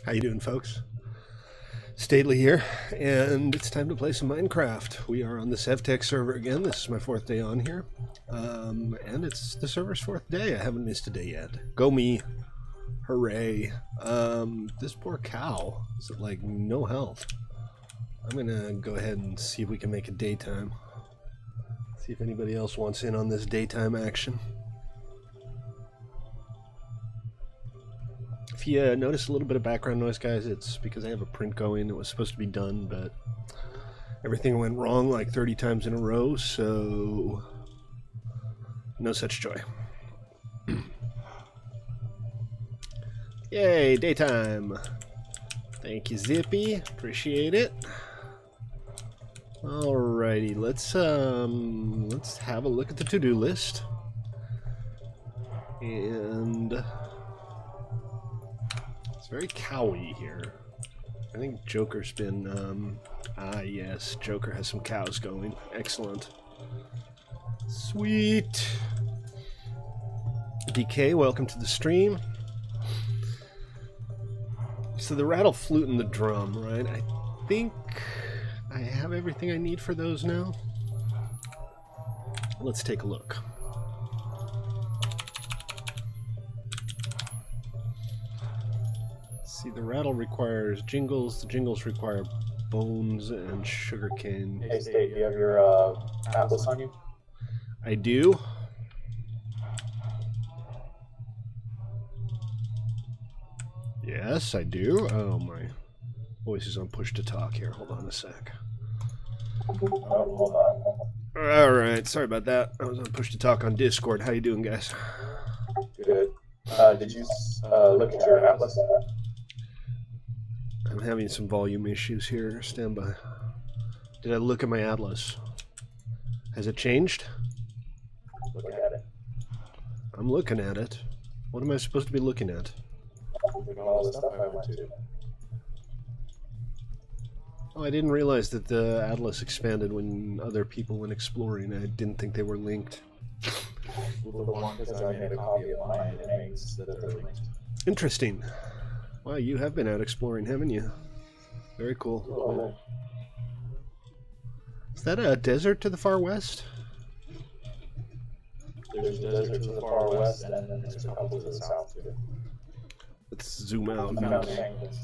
How you doing, folks? Stately here, and it's time to play some Minecraft. We are on the SevTech server again. This is my 4th day on here, and it's the server's 4th day. I haven't missed a day yet. Go me! Hooray! This poor cow is at like no health. I'm gonna go ahead and see if we can make it daytime. See if anybody else wants in on this daytime action. If you notice a little bit of background noise, guys, it's because I have a print going. It was supposed to be done, but everything went wrong like 30 times in a row, so no such joy. Yay, daytime! Thank you, Zippy. Appreciate it. Alrighty, let's have a look at the to-do list. And it's very cowy here. I think Joker's been, yes, Joker has some cows going. Excellent. Sweet. DK, welcome to the stream. So the rattle, flute, and the drum, right? I think I have everything I need for those now. Let's take a look. See, the rattle requires jingles, the jingles require bones and sugarcane. Hey, State, do you have your atlas on you? I do. Yes, I do. Oh, my voice is on push to talk here. Hold on a sec. Oh, hold on. Alright, sorry about that. I was on push to talk on Discord. How you doing, guys? Good. Did you look at your atlas? I'm having some volume issues here. Stand by. Did I look at my atlas? Has it changed? Look at it. I'm looking at it. What am I supposed to be looking at? Look at all the stuff I went to. Oh, I didn't realize that the atlas expanded when other people went exploring. I didn't think they were linked. Well, the one because I made a copy of mine, it makes that they're linked. Interesting. Wow, you have been out exploring, haven't you? Very cool. Oh. Is that a desert to the far west? There's a desert to the far west, and then there's a couple to the south too. Let's zoom out. Mountain angles.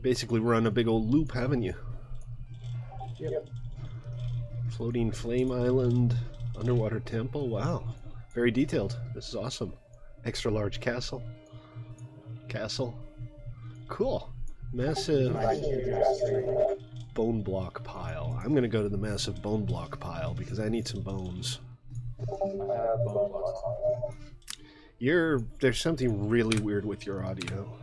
Basically run a big old loop, haven't you? Yep. Floating flame island, underwater temple. Wow, very detailed. This is awesome. Extra large castle. Cool. Massive bone block pile. I'm gonna go to the massive bone block pile because I need some bones. There's something really weird with your audio.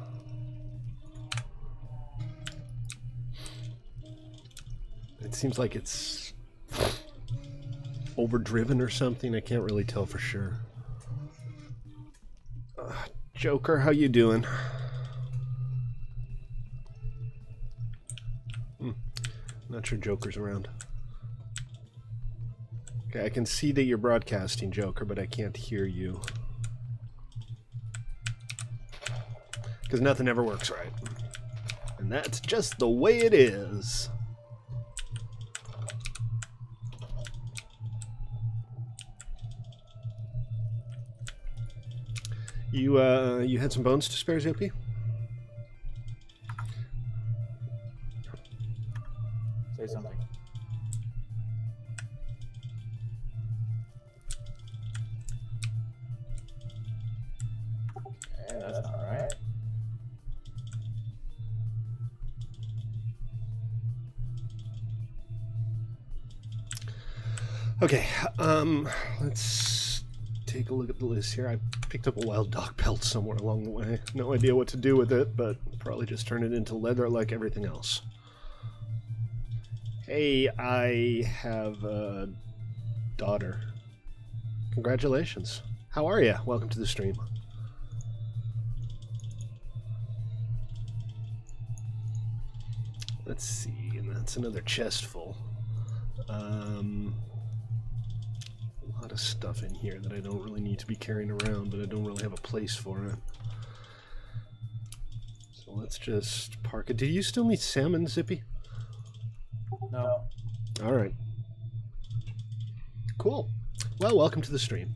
It seems like it's overdriven or something. I can't really tell for sure. Joker, how you doing? Not sure Joker's around. Okay, I can see that you're broadcasting, Joker, but I can't hear you. Because nothing ever works right. And that's just the way it is. You had some bones to spare, Zippy? Say something. Okay, that's not right. Okay, let's take a look at the list here. I picked up a wild dog pelt somewhere along the way. No idea what to do with it, but probably just turn it into leather like everything else. Hey, I have a daughter. Congratulations. How are you? Welcome to the stream. Let's see, and that's another chest full. A lot of stuff in here that I don't really need to be carrying around, but I don't really have a place for it. So let's just park it. Do you still need salmon, Zippy? No. All right. Cool. Well, welcome to the stream.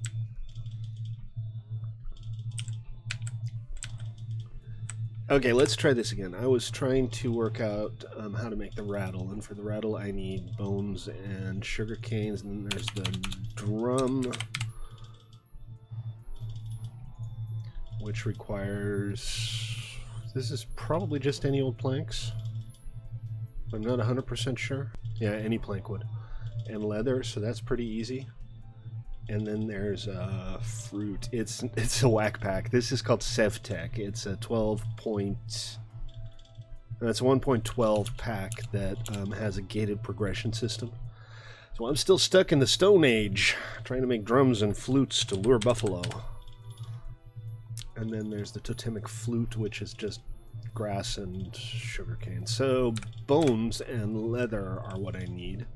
Okay, let's try this again. I was trying to work out how to make the rattle, and for the rattle I need bones and sugar canes, and then there's the drum, which requires... This is probably just any old planks. I'm not 100% sure. Yeah, any plank would. And leather, so that's pretty easy. And then there's fruit. It's a whack pack. This is called SevTech. It's a 1.12 pack that has a gated progression system. So I'm still stuck in the Stone Age, trying to make drums and flutes to lure buffalo. And then there's the totemic flute, which is just grass and sugarcane. So bones and leather are what I need.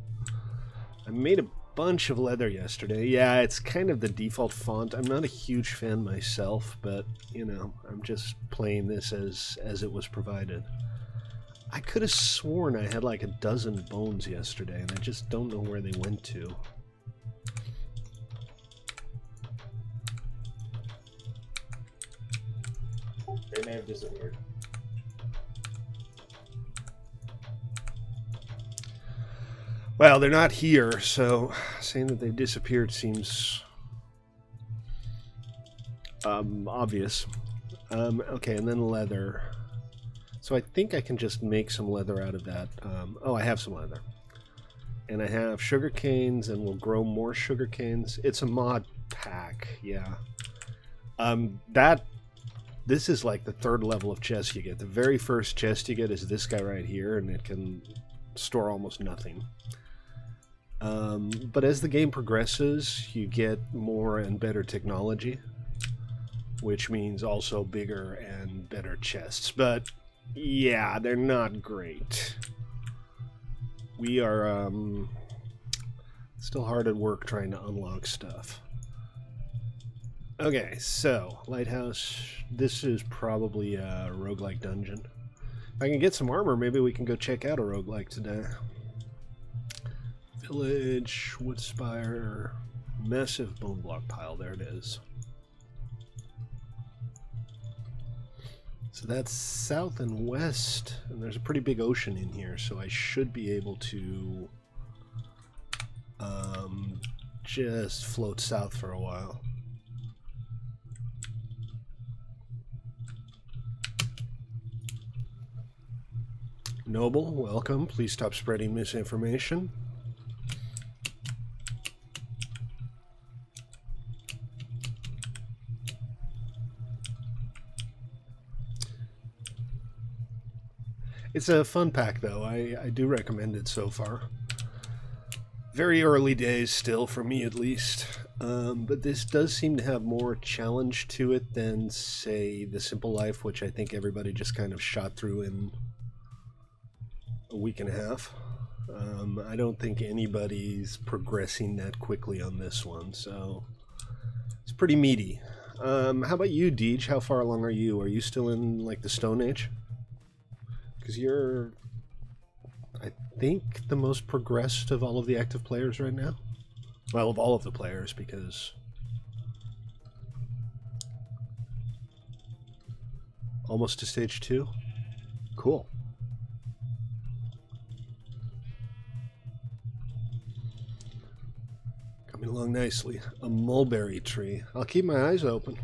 I made a bunch of leather yesterday. Yeah, it's kind of the default font. I'm not a huge fan myself, but you know, I'm just playing this as it was provided. I could have sworn I had like a dozen bones yesterday, and I just don't know where they went to. They may have disappeared. Well, they're not here, so saying that they disappeared seems obvious. Okay, and then leather. So I think I can just make some leather out of that. Oh, I have some leather. And I have sugar canes, and we'll grow more sugar canes. It's a mod pack, yeah. This is like the third level of chest you get. The very first chest you get is this guy right here, and it can store almost nothing. But as the game progresses, you get more and better technology, which means also bigger and better chests. But yeah, they're not great. We are still hard at work trying to unlock stuff. Okay, so Lighthouse. This is probably a roguelike dungeon. If I can get some armor, maybe we can go check out a roguelike today. Village, Woodspire, massive bone block pile. There it is. So that's south and west, and there's a pretty big ocean in here, so I should be able to just float south for a while. Noble, welcome. Please stop spreading misinformation. It's a fun pack, though. I do recommend it so far. Very early days still, for me at least. But this does seem to have more challenge to it than, say, The Simple Life, which I think everybody just kind of shot through in a week and a half. I don't think anybody's progressing that quickly on this one, so it's pretty meaty. How about you, Deej? How far along are you? Are you still in, like, the Stone Age? Because you're, I think, the most progressed of all of the active players right now. Well, of all of the players, because almost to stage 2. Cool. Coming along nicely. A mulberry tree. I'll keep my eyes open.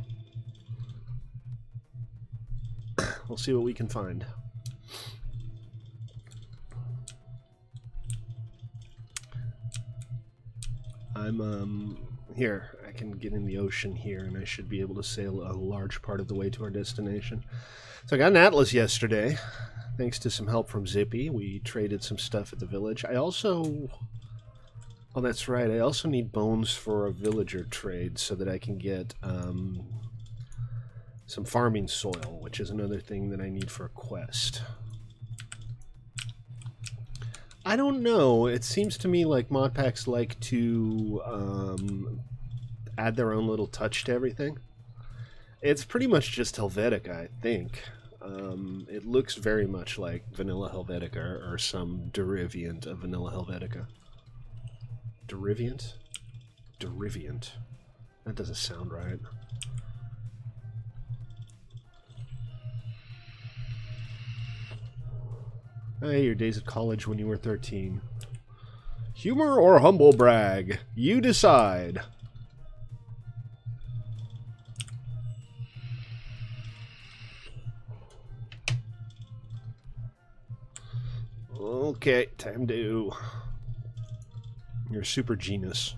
We'll see what we can find. I'm, here, I can get in the ocean here, and I should be able to sail a large part of the way to our destination. So I got an atlas yesterday, thanks to some help from Zippy. We traded some stuff at the village. I also... Oh, that's right, I also need bones for a villager trade so that I can get some farming soil, which is another thing that I need for a quest. I don't know. It seems to me like mod packs like to add their own little touch to everything. It's pretty much just Helvetica, I think. It looks very much like vanilla Helvetica or some deriviant of vanilla Helvetica. Deriviant? Deriviant. That doesn't sound right. Hey, your days at college when you were 13. Humor or humble brag? You decide. Okay, time to... You're a super genus.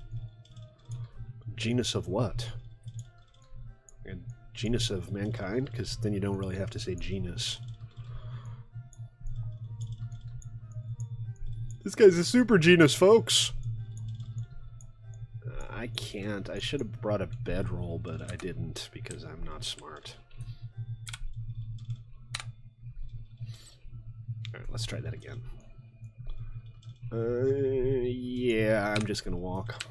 Genus of what? A genus of mankind? Because then you don't really have to say genus. This guy's a super genus, folks! I can't. I should have brought a bedroll, but I didn't because I'm not smart. Alright, let's try that again. Yeah, I'm just gonna walk.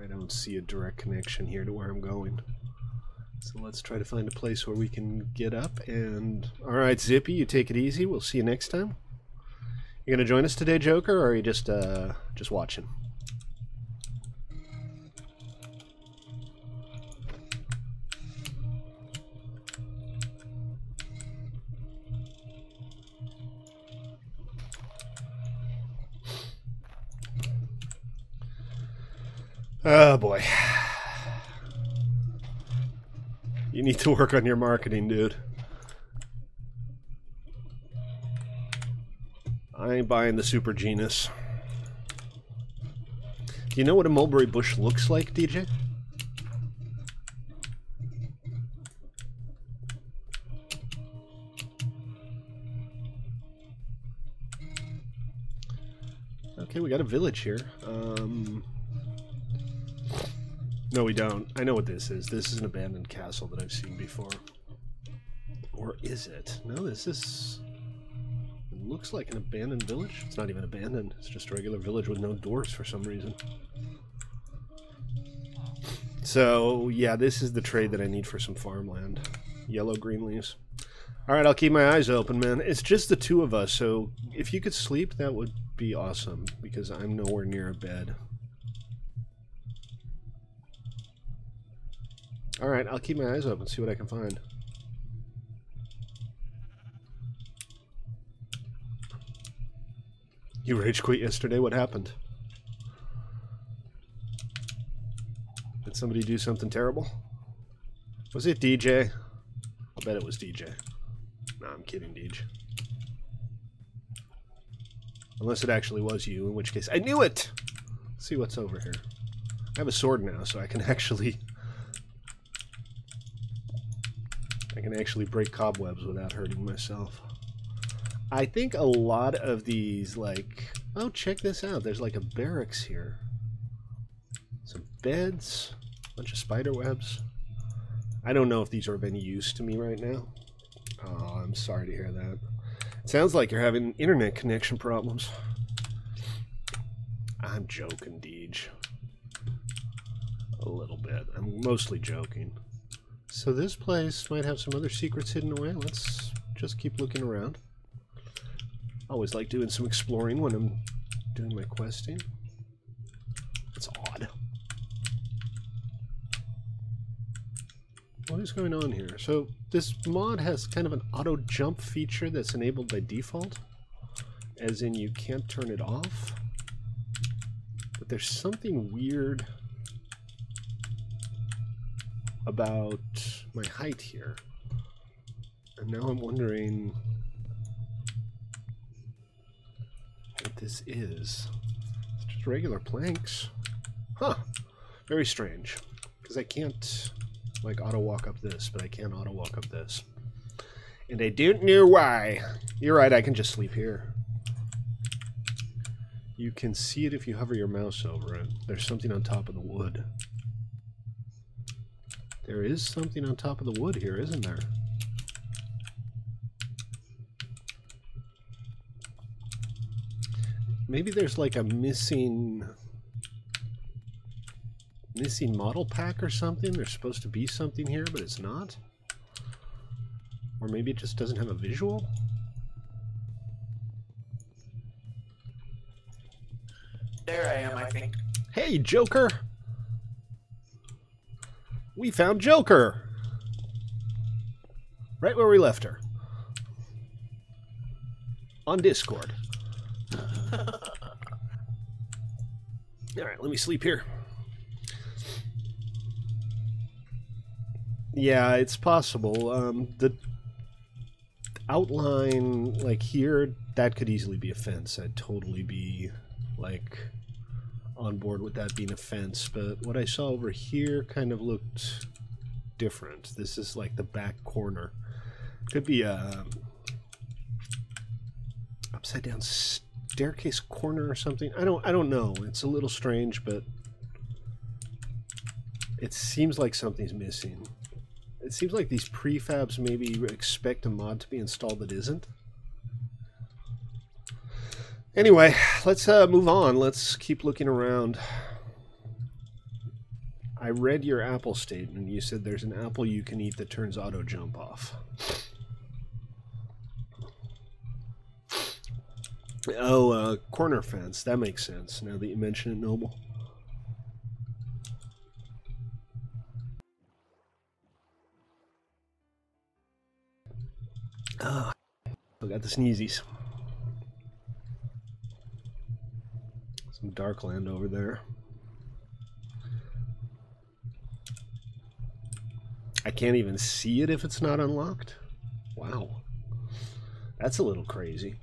I don't see a direct connection here to where I'm going. So let's try to find a place where we can get up and... Alright, Zippy, you take it easy. We'll see you next time. You gonna join us today, Joker, or are you just watching? Oh boy. You need to work on your marketing, dude. I ain't buying the super genus. Do you know what a mulberry bush looks like, DJ? Okay, we got a village here. No, we don't. I know what this is. This is an abandoned castle that I've seen before. Or is it? No, this is... It looks like an abandoned village. It's not even abandoned. It's just a regular village with no doors for some reason. So, yeah, this is the trade that I need for some farmland. Yellow green leaves. Alright, I'll keep my eyes open, man. It's just the two of us, so if you could sleep, that would be awesome, because I'm nowhere near a bed. Alright, I'll keep my eyes open, see what I can find. You rage quit yesterday? What happened? Did somebody do something terrible? Was it DJ? I'll bet it was DJ. No, I'm kidding, DJ. Unless it actually was you, in which case... I knew it! Let's see what's over here. I have a sword now, so I can actually... break cobwebs without hurting myself. I think a lot of these, like... Oh, check this out. There's like a barracks here. Some beds. A bunch of spider webs. I don't know if these are of any use to me right now. Oh, I'm sorry to hear that. It sounds like you're having internet connection problems. I'm joking, Deej. A little bit. I'm mostly joking. So this place might have some other secrets hidden away. Let's just keep looking around. Always like doing some exploring when I'm doing my questing. It's odd. What is going on here? So this mod has kind of an auto jump feature that's enabled by default. As in you can't turn it off. But there's something weird about my height here. And now I'm wondering what this is. It's just regular planks. Huh. Very strange. Because I can't, like, auto-walk up this, but I can auto-walk up this. And I don't know why. You're right, I can just sleep here. You can see it if you hover your mouse over it. There's something on top of the wood. There is something on top of the wood here, isn't there? Maybe there's like a missing model pack or something. There's supposed to be something here, but it's not. Or maybe it just doesn't have a visual? There I am, I think. Hey, Joker! We found Joker! Right where we left her. On Discord. Alright, let me sleep here. Yeah, it's possible. The outline, like here, that could easily be a fence. I'd totally be, like, on board with that being a fence. But what I saw over here kind of looked different. This is like the back corner. Could be a upside down staircase corner or something. I don't know. It's a little strange, but it seems like something's missing. It seems like these prefabs maybe expect a mod to be installed that isn't. Anyway, let's move on. Let's keep looking around. I read your apple statement. You said there's an apple you can eat that turns auto jump off. Oh, corner fence. That makes sense now that you mention it, Noble. Ah, I got the sneezies. Some dark land over there. I can't even see it if it's not unlocked? Wow. That's a little crazy.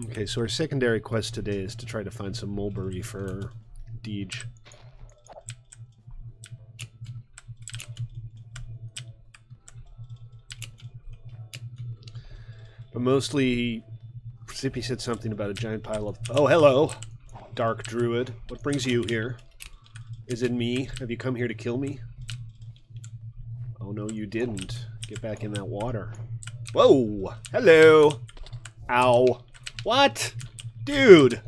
Okay, so our secondary quest today is to try to find some mulberry for Deej. But mostly, Zippy said something about a giant pile of... Oh, hello, Dark Druid. What brings you here? Is it me? Have you come here to kill me? Oh, no, you didn't. Get back in that water. Whoa! Hello! Ow. What? Dude!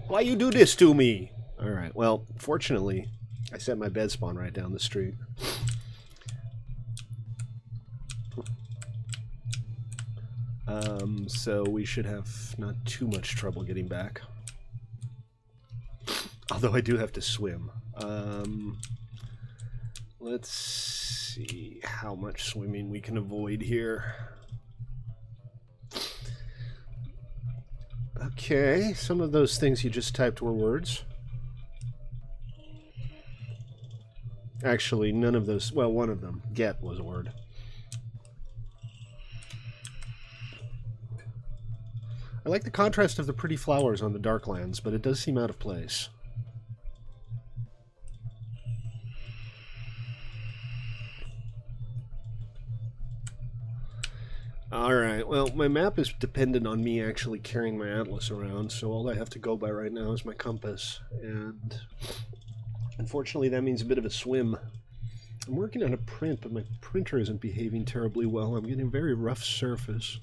Why you do this to me? Alright, well, fortunately, I set my bed spawn right down the street. So we should have not too much trouble getting back. Although I do have to swim. Let's see how much swimming we can avoid here. Okay, some of those things you just typed were words. Actually, none of those... Well, one of them, get, was a word. I like the contrast of the pretty flowers on the Darklands, but it does seem out of place. Alright, well, my map is dependent on me actually carrying my atlas around, so all I have to go by right now is my compass, and unfortunately that means a bit of a swim. I'm working on a print, but my printer isn't behaving terribly well. I'm getting a very rough surface.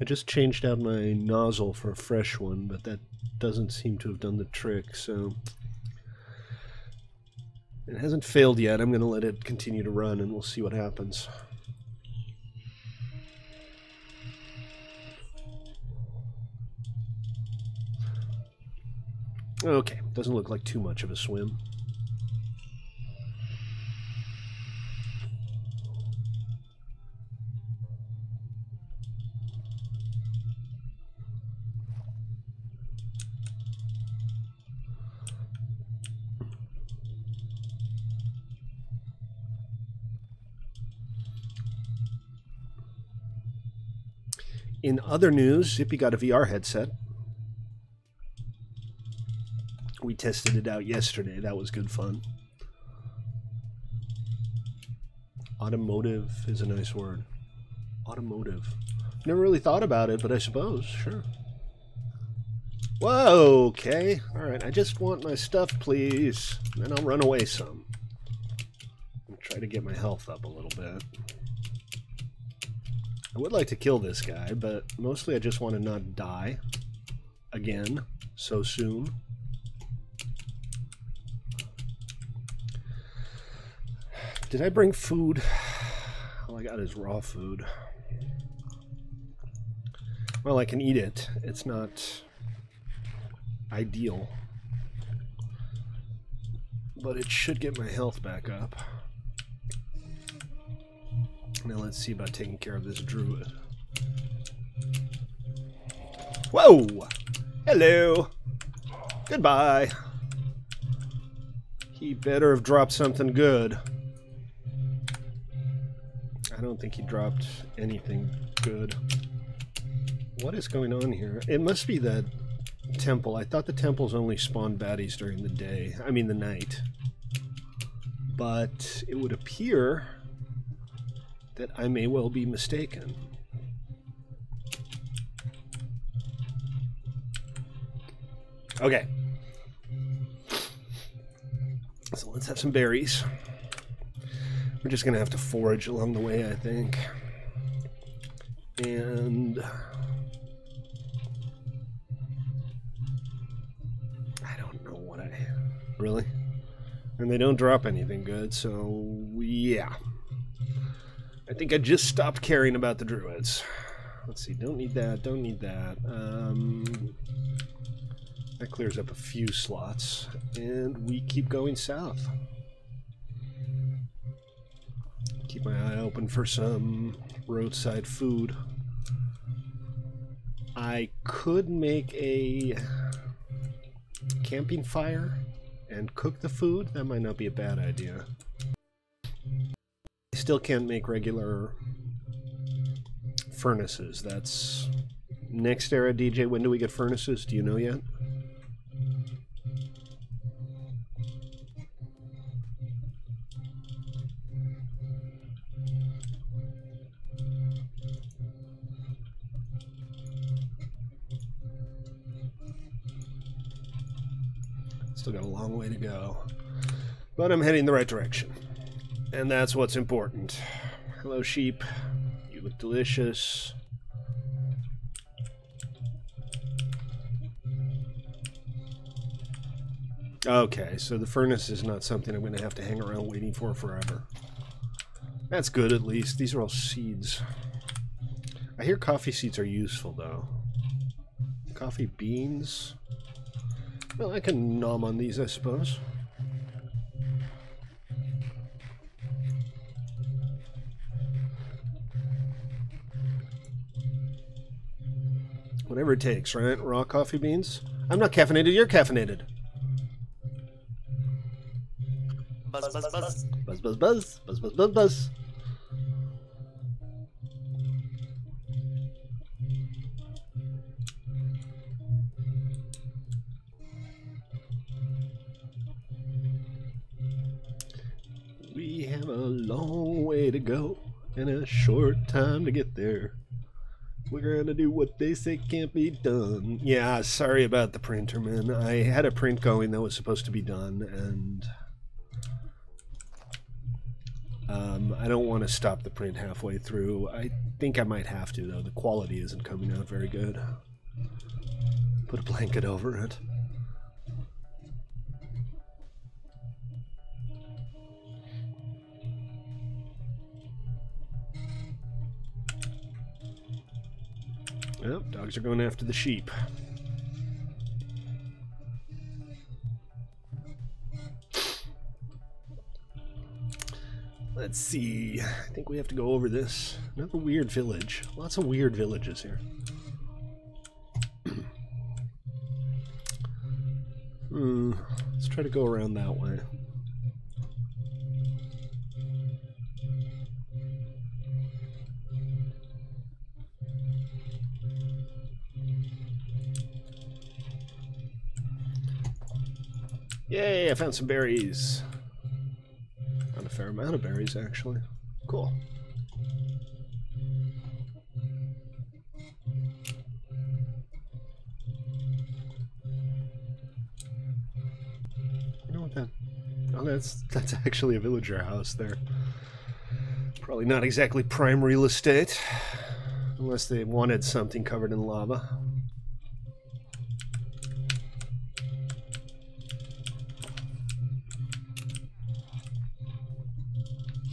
I just changed out my nozzle for a fresh one, but that doesn't seem to have done the trick, so... It hasn't failed yet. I'm going to let it continue to run, and we'll see what happens. Okay, doesn't look like too much of a swim. In other news, Zippy got a VR headset. We tested it out yesterday. That was good fun. Automotive is a nice word. Automotive. Never really thought about it, but I suppose, sure. Whoa, okay. Alright, I just want my stuff, please. Then I'll run away some. I'll try to get my health up a little bit. I would like to kill this guy, but mostly I just want to not die again so soon. Did I bring food? All I got is raw food. Well, I can eat it. It's not ideal. But it should get my health back up. Now let's see about taking care of this druid. Whoa! Hello! Goodbye! He better have dropped something good. I don't think he dropped anything good. What is going on here? It must be that temple. I thought the temples only spawned baddies during the day. I mean the night. But it would appear that I may well be mistaken. Okay. So let's have some berries. We're just gonna have to forage along the way, I think. And I don't know what I... Really? And they don't drop anything good, so yeah. I think I just stopped caring about the druids. Let's see, don't need that, don't need that. That clears up a few slots, and we keep going south. Keep my eye open for some roadside food. I could make a camping fire and cook the food. That might not be a bad idea. I still can't make regular furnaces. That's next era, DJ. When do we get furnaces? Do you know yet? Still got a long way to go, but I'm heading the right direction, and that's what's important. Hello, sheep. You look delicious. Okay, so the furnace is not something I'm going to have to hang around waiting for forever. That's good, at least. These are all seeds. I hear coffee seeds are useful, though. Coffee beans... Well, I can nom on these, I suppose. Whatever it takes, right? Raw coffee beans? I'm not caffeinated, you're caffeinated. Buzz, buzz, buzz. Buzz, buzz, buzz. Buzz, buzz, buzz, buzz. We have a long way to go and a short time to get there. We're gonna do what they say can't be done. Yeah, sorry about the printer, man. I had a print going that was supposed to be done, and I don't want to stop the print halfway through. I think I might have to, though. The quality isn't coming out very good. Put a blanket over it. Well, dogs are going after the sheep. Let's see. I think we have to go over this. Another weird village. Lots of weird villages here. Let's try to go around that way. Yay, I found some berries. Found a fair amount of berries, actually. Cool. You know what that... Oh, that's actually a villager house there. Probably not exactly prime real estate. Unless they wanted something covered in lava.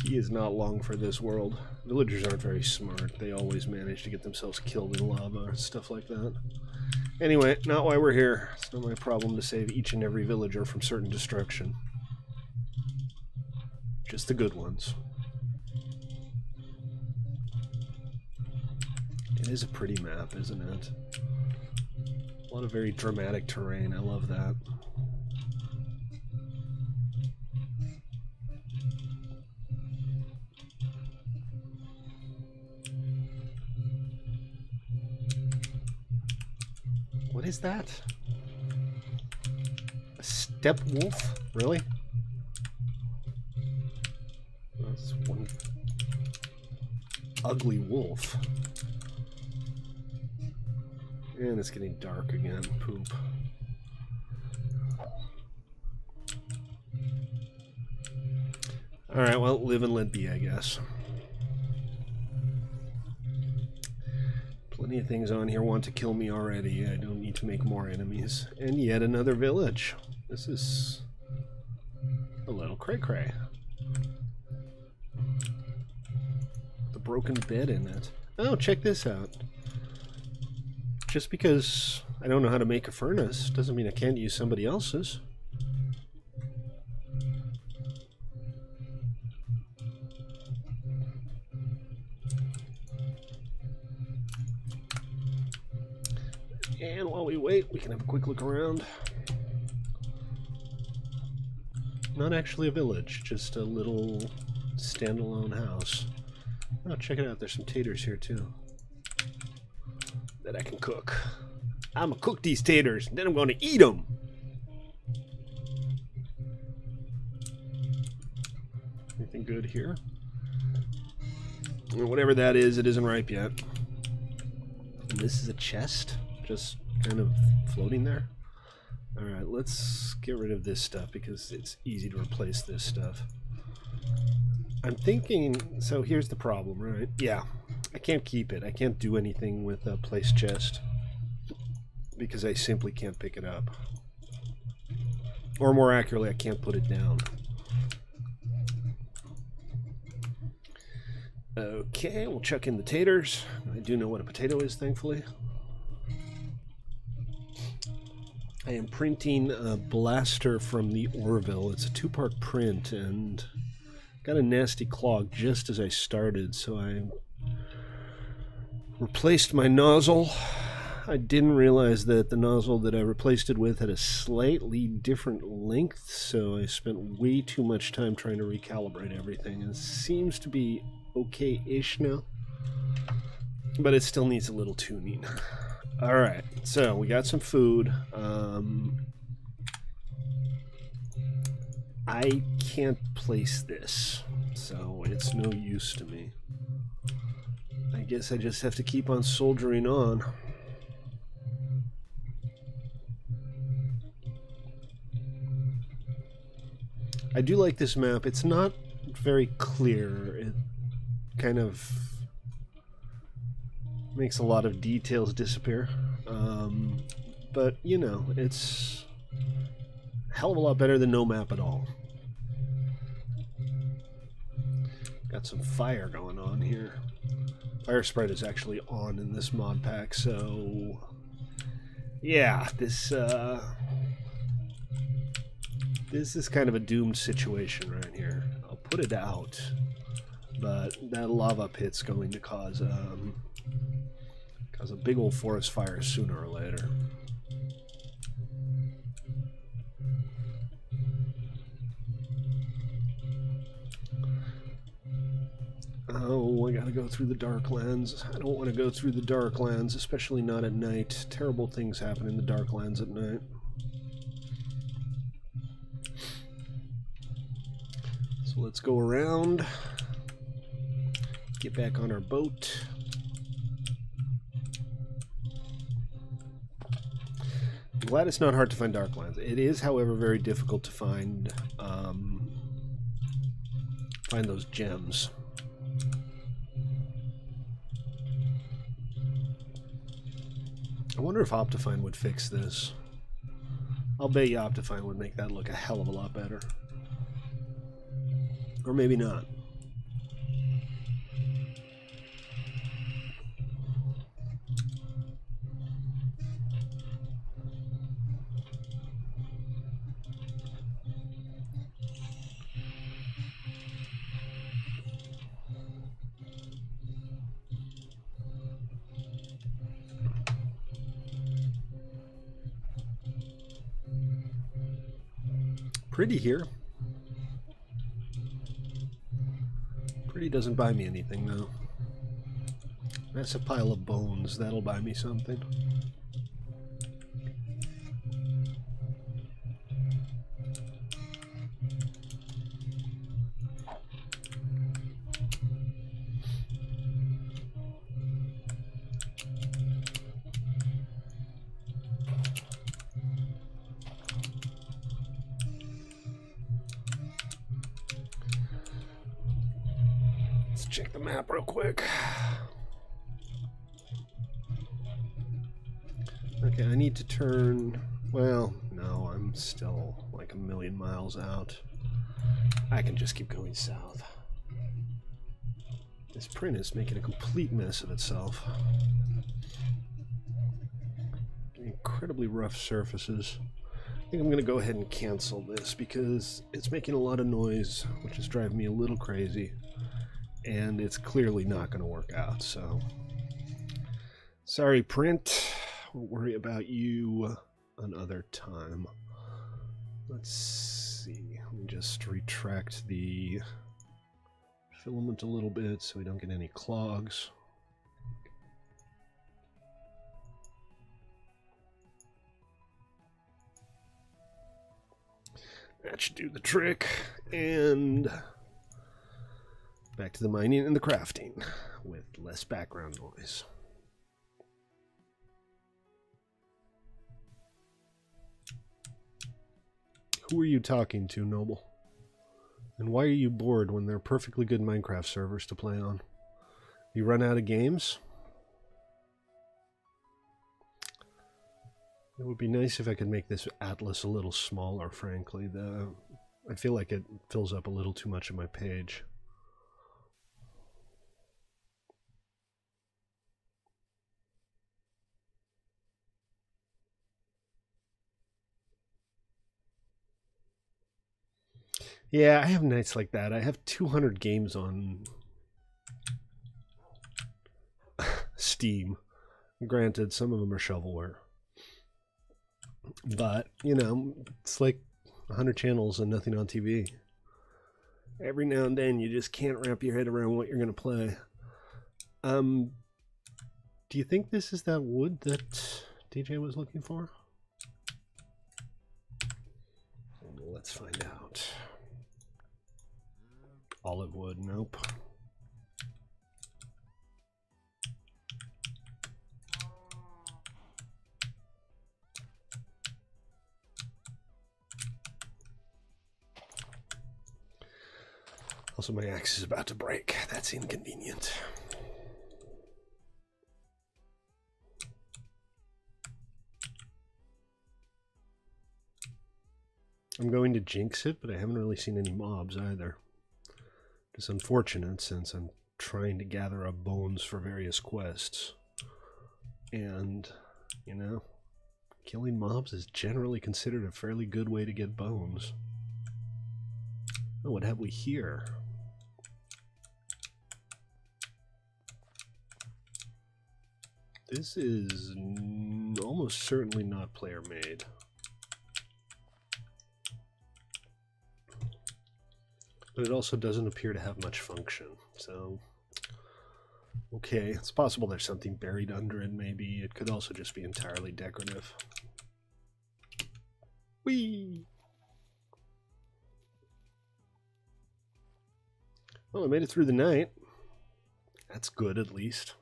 He is not long for this world. Villagers aren't very smart. They always manage to get themselves killed in lava and stuff like that. Anyway, not why we're here. It's not my problem to save each and every villager from certain destruction. Just the good ones. It is a pretty map, isn't it? A lot of very dramatic terrain. I love that. What is that? A steppe wolf? Really? That's one ugly wolf. And it's getting dark again. Poop. Alright, well, live and let be, I guess. Plenty of things on here want to kill me already. I don't need to make more enemies. And yet another village. This is a little cray-cray. The broken bed in it. Oh, check this out. Just because I don't know how to make a furnace doesn't mean I can't use somebody else's. And while we wait, we can have a quick look around. Not actually a village, just a little standalone house. Oh, check it out, there's some taters here too that I can cook. I'm gonna cook these taters, and then I'm gonna eat them. Anything good here? Well, whatever that is, it isn't ripe yet. And this is a chest, just kind of floating there. Alright, let's get rid of this stuff because it's easy to replace this stuff. I'm thinking, so here's the problem, right? Yeah, I can't keep it. I can't do anything with a place chest because I simply can't pick it up. Or more accurately, I can't put it down. Okay, we'll chuck in the taters. I do know what a potato is, thankfully. I am printing a blaster from the Orville. It's a 2-part print and got a nasty clog just as I started, so I replaced my nozzle. I didn't realize that the nozzle that I replaced it with had a slightly different length, so I spent way too much time trying to recalibrate everything. It seems to be okay-ish now, but it still needs a little tuning. Alright, so we got some food. I can't place this, so it's no use to me. I guess I just have to keep on soldiering on. I do like this map. It's not very clear. It kind of makes a lot of details disappear. But, you know, it's a hell of a lot better than no map at all. Got some fire going on here. Fire Sprite is actually on in this mod pack, so yeah, this is kind of a doomed situation right here. I'll put it out, but that lava pit's going to cause a big old forest fire sooner or later. Oh, I gotta go through the Darklands. I don't want to go through the Darklands, especially not at night. Terrible things happen in the Darklands at night. So let's go around, get back on our boat. I'm glad it's not hard to find Darklands. It is, however, very difficult to find those gems. I wonder if Optifine would fix this. I'll bet you Optifine would make that look a hell of a lot better. Or maybe not. Pretty here. Pretty doesn't buy me anything, though. That's a pile of bones. That'll buy me something. Check the map real quick. Okay, I need to turn... Well, no, I'm still like a million miles out. I can just keep going south. This print is making a complete mess of itself. Incredibly rough surfaces. I think I'm going to go ahead and cancel this because it's making a lot of noise, which is driving me a little crazy. And it's clearly not going to work out, so sorry, print. We'll worry about you another time. Let's see. Let me just retract the filament a little bit so we don't get any clogs. That should do the trick. And back to the mining and the crafting with less background noise. Who are you talking to, Noble? And why are you bored when there are perfectly good Minecraft servers to play on? You run out of games? It would be nice if I could make this atlas a little smaller, frankly. I feel like it fills up a little too much of my page. Yeah, I have nights like that. I have 200 games on Steam. Granted, some of them are shovelware. But, you know, it's like 100 channels and nothing on TV. Every now and then you just can't wrap your head around what you're going to play. Do you think this is that wood that DJ was looking for? Let's find out. Olive wood, nope. Also, my axe is about to break. That's inconvenient. I'm going to jinx it, but I haven't really seen any mobs either. It's unfortunate since I'm trying to gather up bones for various quests. And, you know, killing mobs is generally considered a fairly good way to get bones. Oh, what have we here? This is almost certainly not player made. But it also doesn't appear to have much function, so okay, it's possible there's something buried under it, maybe. It could also just be entirely decorative. Whee! Well, I made it through the night. That's good, at least.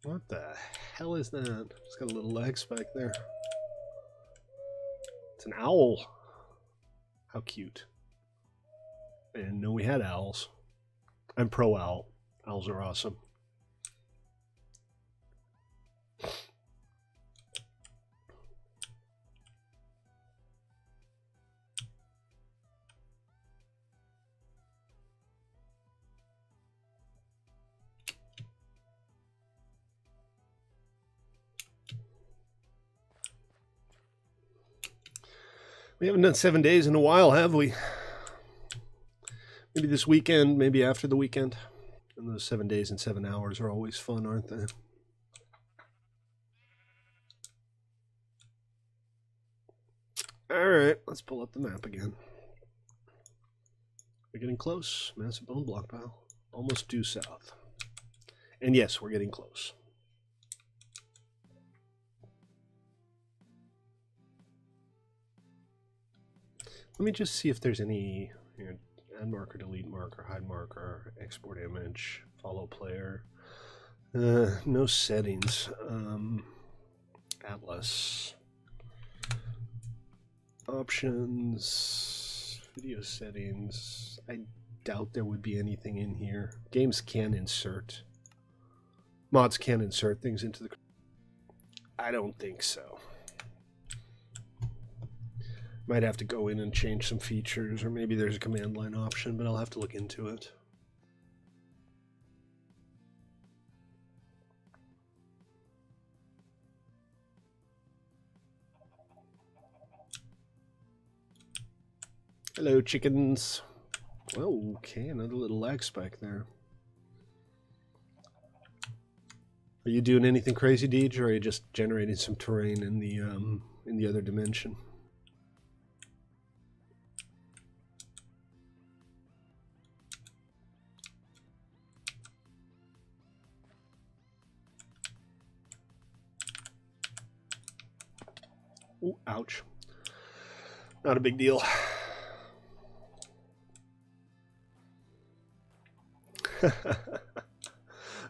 What the hell is that? Just got a little lag spike there. It's an owl. How cute. I didn't know we had owls. I'm pro owl. Owls are awesome. We haven't done 7 days in a while, have we? Maybe this weekend, maybe after the weekend. And those 7 days and 7 hours are always fun, aren't they? Alright, let's pull up the map again. We're getting close. Massive bone block pile. Almost due south. And yes, we're getting close. Let me just see if there's any add marker, delete marker, hide marker, export image, follow player. No settings. Atlas. Options. Video settings. I doubt there would be anything in here. Games can insert. Mods can insert things into the... I don't think so. Might have to go in and change some features, or maybe there's a command line option, but I'll have to look into it. Hello, chickens. Oh, okay, another little lag spike there. Are you doing anything crazy, Deej, or are you just generating some terrain in the other dimension? Ooh, ouch. Not a big deal.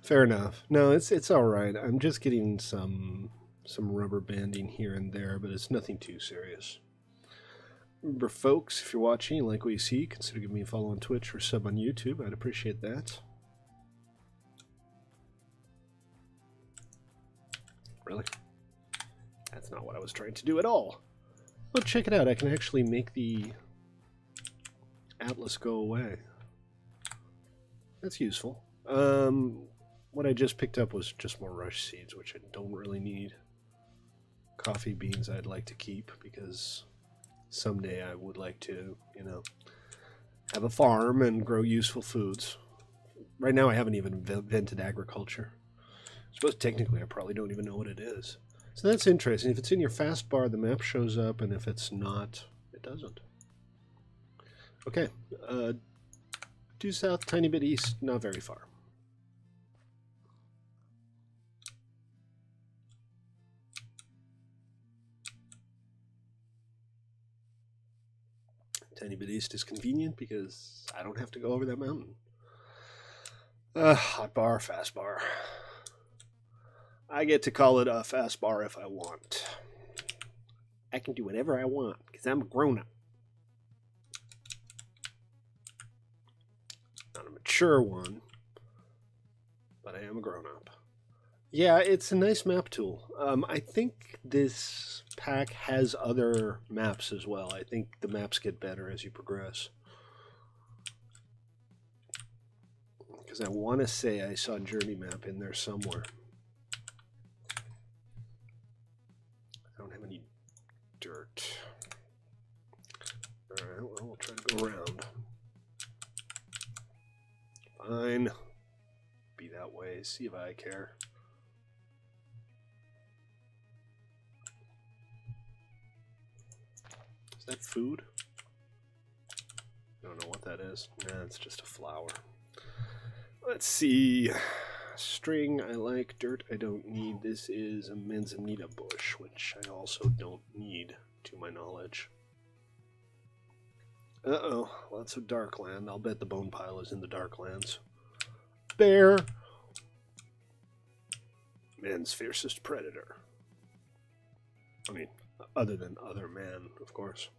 Fair enough. No, it's all right. I'm just getting some rubber banding here and there, but it's nothing too serious. Remember, folks, if you're watching and like what you see, consider giving me a follow on Twitch or sub on YouTube. I'd appreciate that. Really? That's not what I was trying to do at all. Oh, check it out. I can actually make the Atlas go away. That's useful. What I just picked up was just more rush seeds, which I don't really need. Coffee beans I'd like to keep because someday I would like to, you know, have a farm and grow useful foods. Right now I haven't even invented agriculture. I suppose technically I probably don't even know what it is. So that's interesting. If it's in your fast bar, the map shows up, and if it's not, it doesn't. Okay. Due south, tiny bit east, not very far. Tiny bit east is convenient because I don't have to go over that mountain. Hot bar, fast bar. I get to call it a fast bar if I want. I can do whatever I want because I'm a grown-up. Not a mature one, but I am a grown-up. Yeah, it's a nice map tool. I think this pack has other maps as well. I think the maps get better as you progress. Because I want to say I saw Journey Map in there somewhere. I don't have any dirt. Alright, well, we'll try to go around. Fine. Be that way. See if I care. Is that food? I don't know what that is. Nah, it's just a flower. Let's see. String I like, dirt I don't need. This is a manzanita bush, which I also don't need, to my knowledge. Uh-oh, lots of darkland. I'll bet the bone pile is in the darklands. Bear! Man's fiercest predator. I mean, other than other man, of course.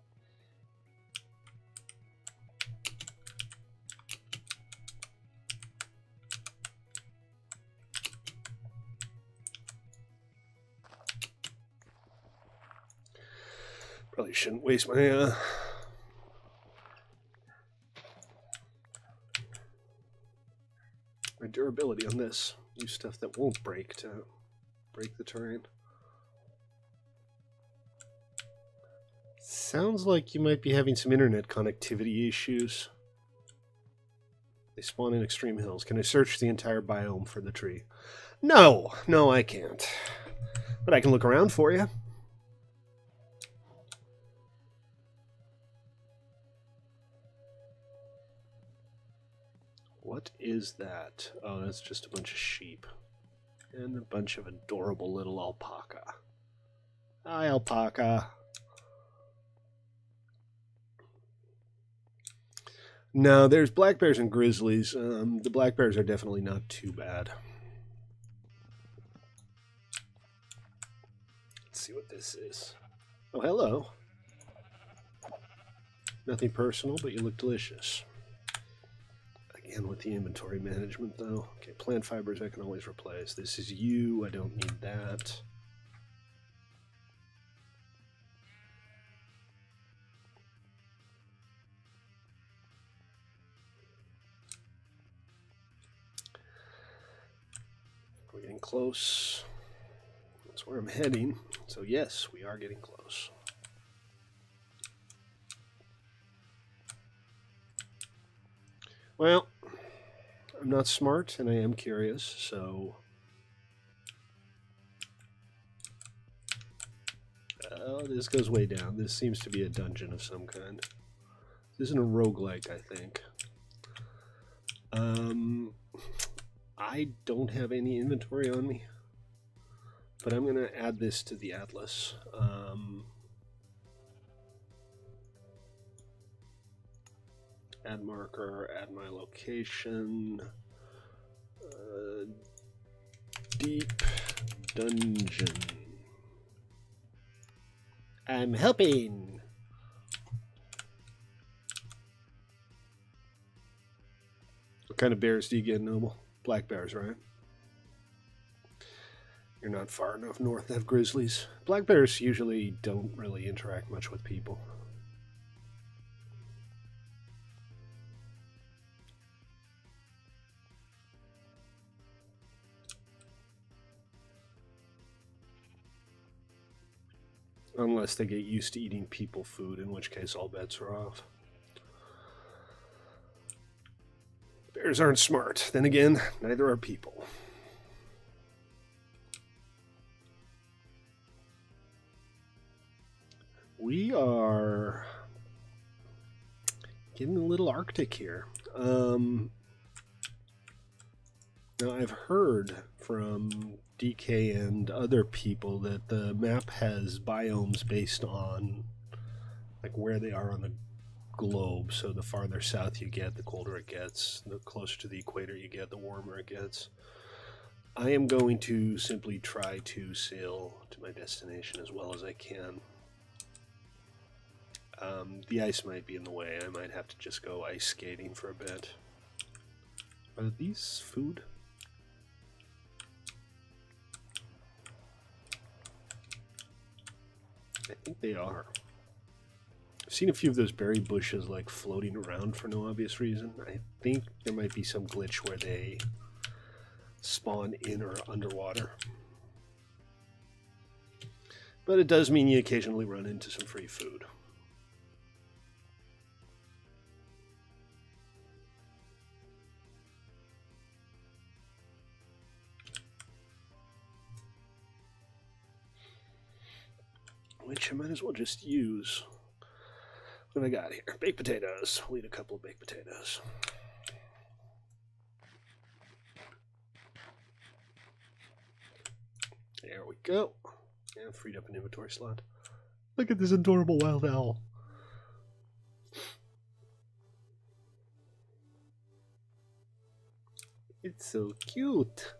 Probably shouldn't waste my my durability on this. Use stuff that won't break to break the terrain. Sounds like you might be having some internet connectivity issues. They spawn in extreme hills. Can I search the entire biome for the tree? No, no, I can't. But I can look around for you. What is that? Oh, that's just a bunch of sheep. And a bunch of adorable little alpaca. Hi, alpaca. No, there's black bears and grizzlies. The black bears are definitely not too bad. Let's see what this is. Oh, hello. Nothing personal, but you look delicious. Again, with the inventory management, though. Okay, plant fibers I can always replace. This is you. I don't need that. We're getting close. That's where I'm heading. So yes, we are getting close. Well, I'm not smart, and I am curious, so... Oh, this goes way down. This seems to be a dungeon of some kind. This isn't a roguelike, I think. I don't have any inventory on me, but I'm going to add this to the atlas. Add marker, add my location. Deep dungeon. I'm helping. What kind of bears do you get, Noble? Black bears, right? You're not far enough north to have grizzlies. Black bears usually don't really interact much with people. Unless they get used to eating people food, in which case all bets are off. Bears aren't smart. Then again, neither are people. We are getting a little Arctic here. Now, I've heard from DK and other people that the map has biomes based on like where they are on the globe. So the farther south you get, the colder it gets. The closer to the equator you get, the warmer it gets. I am going to simply try to sail to my destination as well as I can. The ice might be in the way. I might have to just go ice skating for a bit. Are these food? I think they are. I've seen a few of those berry bushes like floating around for no obvious reason. I think there might be some glitch where they spawn in or underwater. But it does mean you occasionally run into some free food. Which I might as well just use. What have I got here? Baked potatoes. We'll eat a couple of baked potatoes. There we go. And freed up an inventory slot. Look at this adorable wild owl. It's so cute.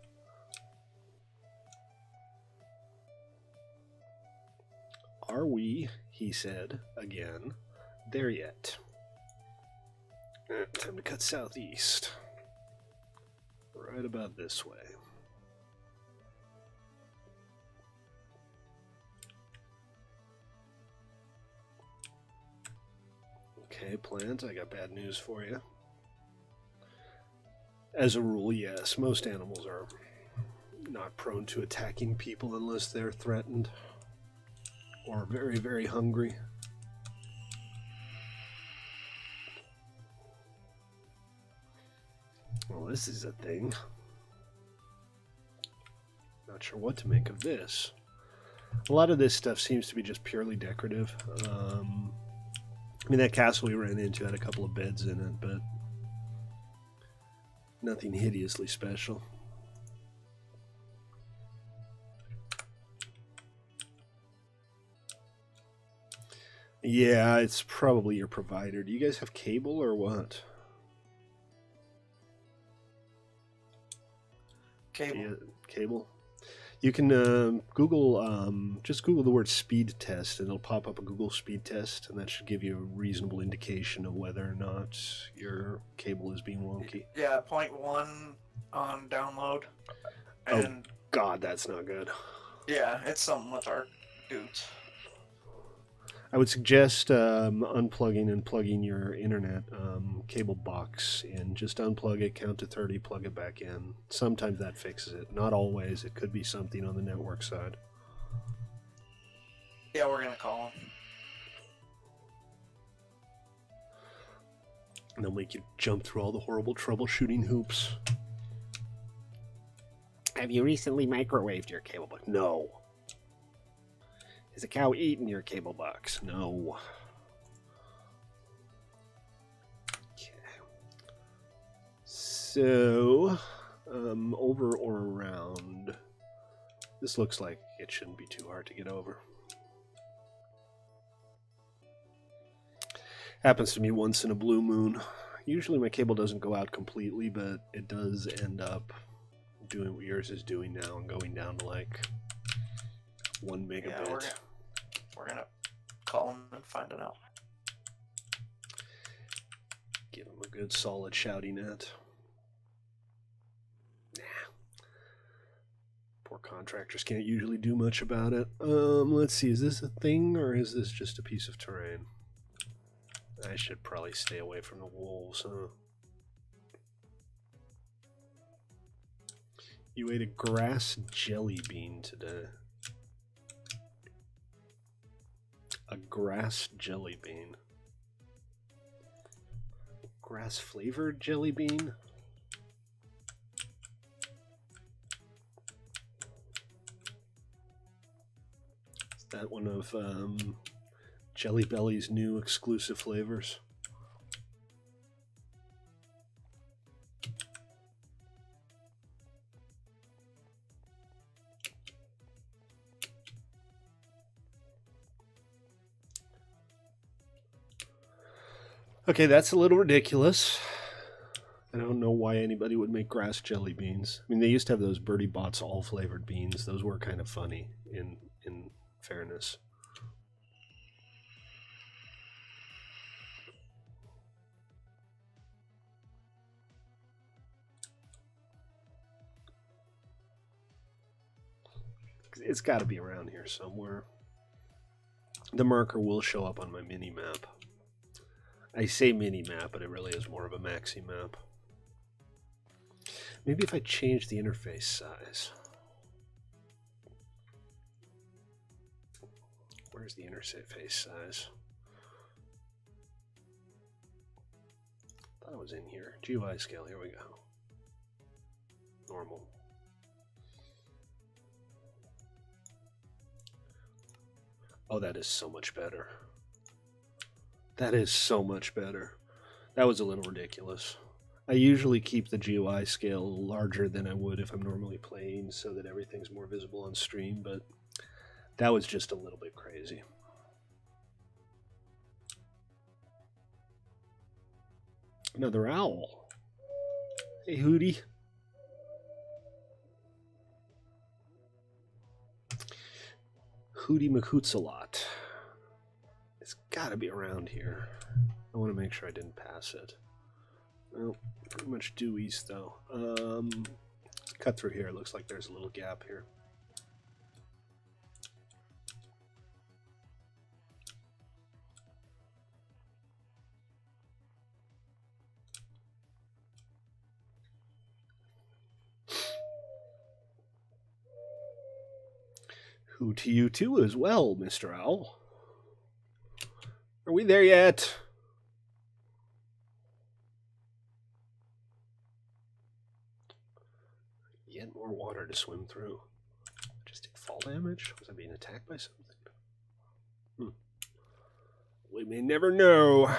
Are we, he said, again, there yet? Time to cut southeast. Right about this way. Okay, plant, I got bad news for you. As a rule, yes, most animals are not prone to attacking people unless they're threatened or very, very hungry. Well, this is a thing. Not sure what to make of this. A lot of this stuff seems to be just purely decorative. I mean, that castle we ran into had a couple of beds in it, but nothing hideously special. Yeah, it's probably your provider. Do you guys have cable or what? Cable. Yeah, cable. You can just Google the word speed test, and it'll pop up a Google speed test, and that should give you a reasonable indication of whether or not your cable is being wonky. Yeah, 0.1 on download. And Oh God, that's not good. yeah, it's something with our dudes. I would suggest unplugging and plugging your internet cable box in. Just unplug it, count to 30, plug it back in. Sometimes that fixes it. Not always. It could be something on the network side. Yeah, we're gonna call him. And they'll make you jump through all the horrible troubleshooting hoops. Have you recently microwaved your cable box? No. Is a cow eating your cable box? No. Okay. So, over or around. This looks like it shouldn't be too hard to get over. Happens to me once in a blue moon. Usually my cable doesn't go out completely, but it does end up doing what yours is doing now and going down to like 1 megabit. Yeah, we're gonna call him and find it out. Give him a good solid shouting at. Nah. Poor contractors can't usually do much about it. Let's see, is this a thing or is this just a piece of terrain? I should probably stay away from the wolves, huh? You ate a grass jelly bean today. A grass jelly bean. Grass flavored jelly bean? Is that one of Jelly Belly's new exclusive flavors? Okay, that's a little ridiculous. I don't know why anybody would make grass jelly beans. I mean, they used to have those Birdie Bots all flavored beans. Those were kind of funny, in fairness. It's got to be around here somewhere. The marker will show up on my mini map. I say mini map, but it really is more of a maxi map. Maybe if I change the interface size. Where's the interface size? Thought it was in here. GUI scale, here we go. Normal. Oh, that is so much better. That is so much better. That was a little ridiculous. I usually keep the GUI scale larger than I would if I'm normally playing so that everything's more visible on stream, but that was just a little bit crazy. Another owl. Hey, Hootie. Hootie McHootsalot. It's gotta be around here. I want to make sure I didn't pass it. Well, pretty much due east though. Cut through here. It looks like there's a little gap here. Who to you too as well, Mr. Owl. Are we there yet? Yet more water to swim through. Just take fall damage? Was I being attacked by something? We may never know.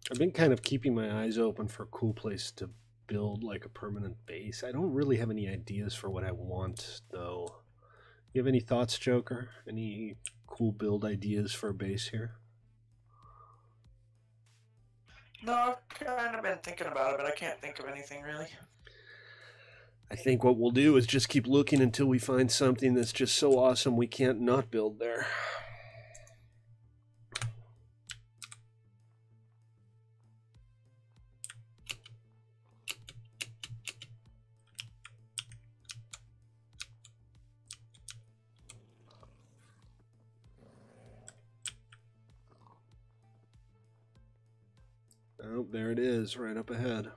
I've been kind of keeping my eyes open for a cool place to build like a permanent base. I don't really have any ideas for what I want, though. You have any thoughts, Joker? Any cool build ideas for a base here? No, I've kind of been thinking about it, but I can't think of anything really. I think what we'll do is just keep looking until we find something that's just so awesome we can't not build there. Oh, there it is, right up ahead.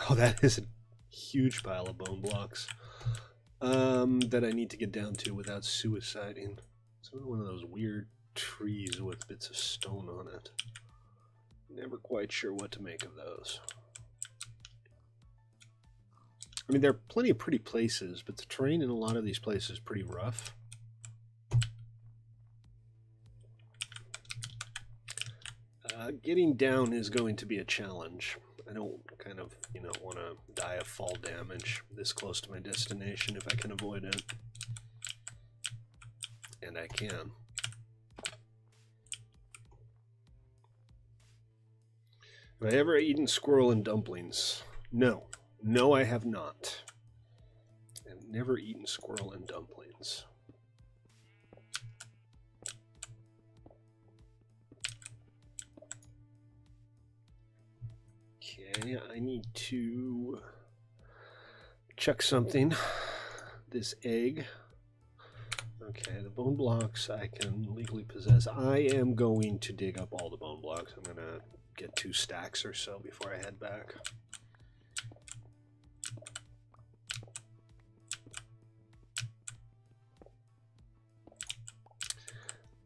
Oh, that is a huge pile of bone blocks that I need to get down to without suiciding. It's one of those weird trees with bits of stone on it. Never quite sure what to make of those. I mean, there are plenty of pretty places, but the terrain in a lot of these places is pretty rough. Getting down is going to be a challenge. I don't kind of, want to die of fall damage this close to my destination if I can avoid it. And I can. Have I ever eaten squirrel and dumplings? No. No, I have not. I've never eaten squirrel and dumplings. Okay, I need to check something. This egg. Okay, the bone blocks I can legally possess. I am going to dig up all the bone blocks. I'm going to get 2 stacks or so before I head back.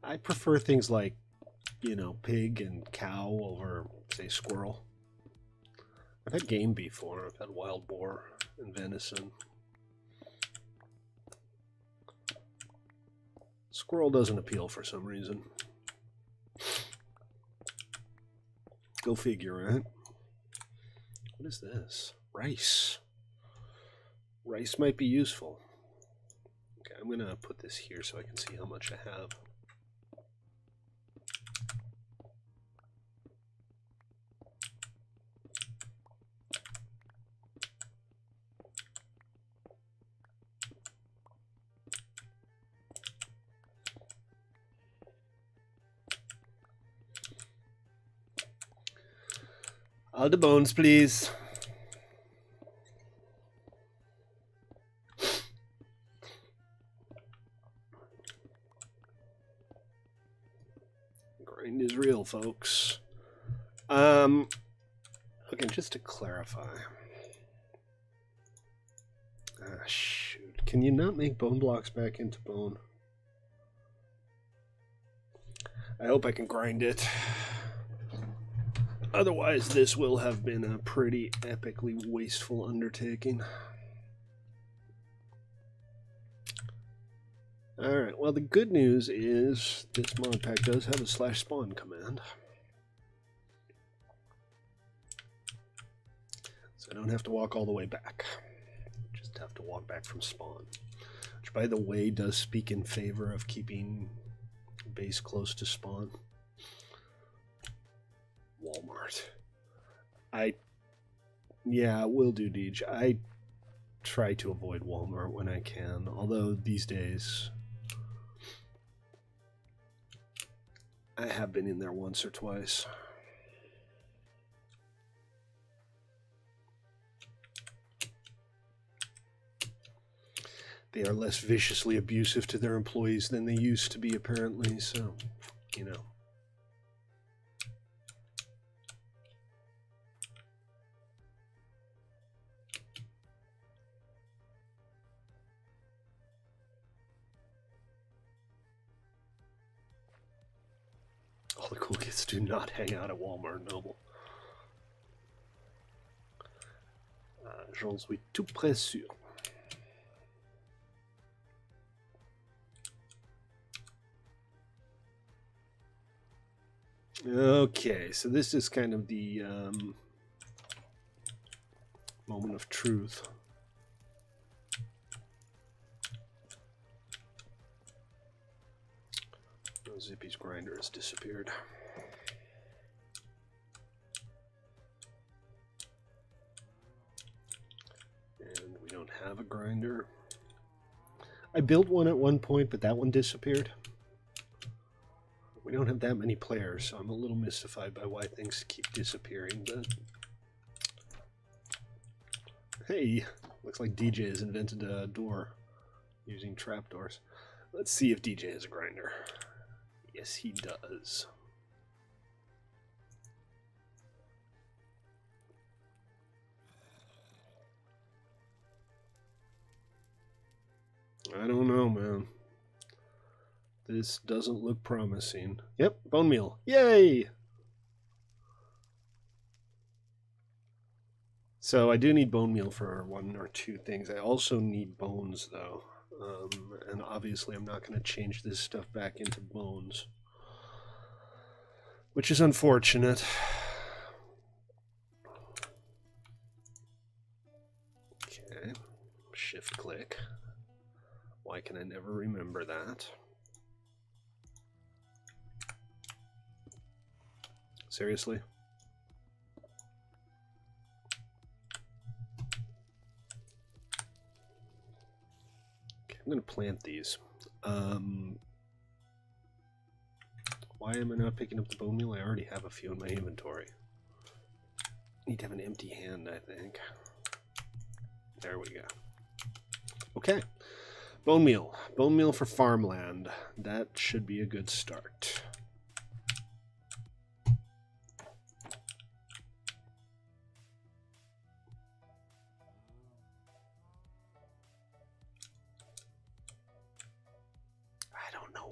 I prefer things like, pig and cow over, say, squirrel. I've had game before. I've had wild boar and venison. Squirrel doesn't appeal for some reason. Go figure, right? What is this? Rice. Rice might be useful. Okay, I'm going to put this here so I can see how much I have. All the bones, please. Grind is real, folks. Okay, just to clarify. Ah, shoot. Can you not make bone blocks back into bone? I hope I can grind it. Otherwise, this will have been a pretty epically wasteful undertaking. Alright, well, the good news is this mod pack does have a /spawn command. So I don't have to walk all the way back. Just have to walk back from spawn. Which, by the way, does speak in favor of keeping base close to spawn. Walmart. Yeah, will do, Deej. I try to avoid Walmart when I can, although these days I have been in there once or twice. they are less viciously abusive to their employees than they used to be, apparently, so, you know. All the cool kids do not hang out at Walmart and Noble. J'en suis tout près sûr. Okay, so this is kind of the moment of truth. Zippy's grinder has disappeared. And we don't have a grinder. I built one at one point, but that one disappeared. We don't have that many players, so I'm a little mystified by why things keep disappearing, but... Hey, looks like DJ has invented a door using trapdoors. Let's see if DJ has a grinder. Yes, he does. I don't know, man. This doesn't look promising. Yep, bone meal. Yay! So I do need bone meal for one or two things. I also need bones, though. And obviously I'm not going to change this stuff back into bones, which is unfortunate. Okay, shift click. Why can I never remember that? Seriously? I'm going to plant these. Why am I not picking up the bone meal? I already have a few in my inventory. Need to have an empty hand, I think. There we go. Okay. Bone meal. Bone meal for farmland. That should be a good start.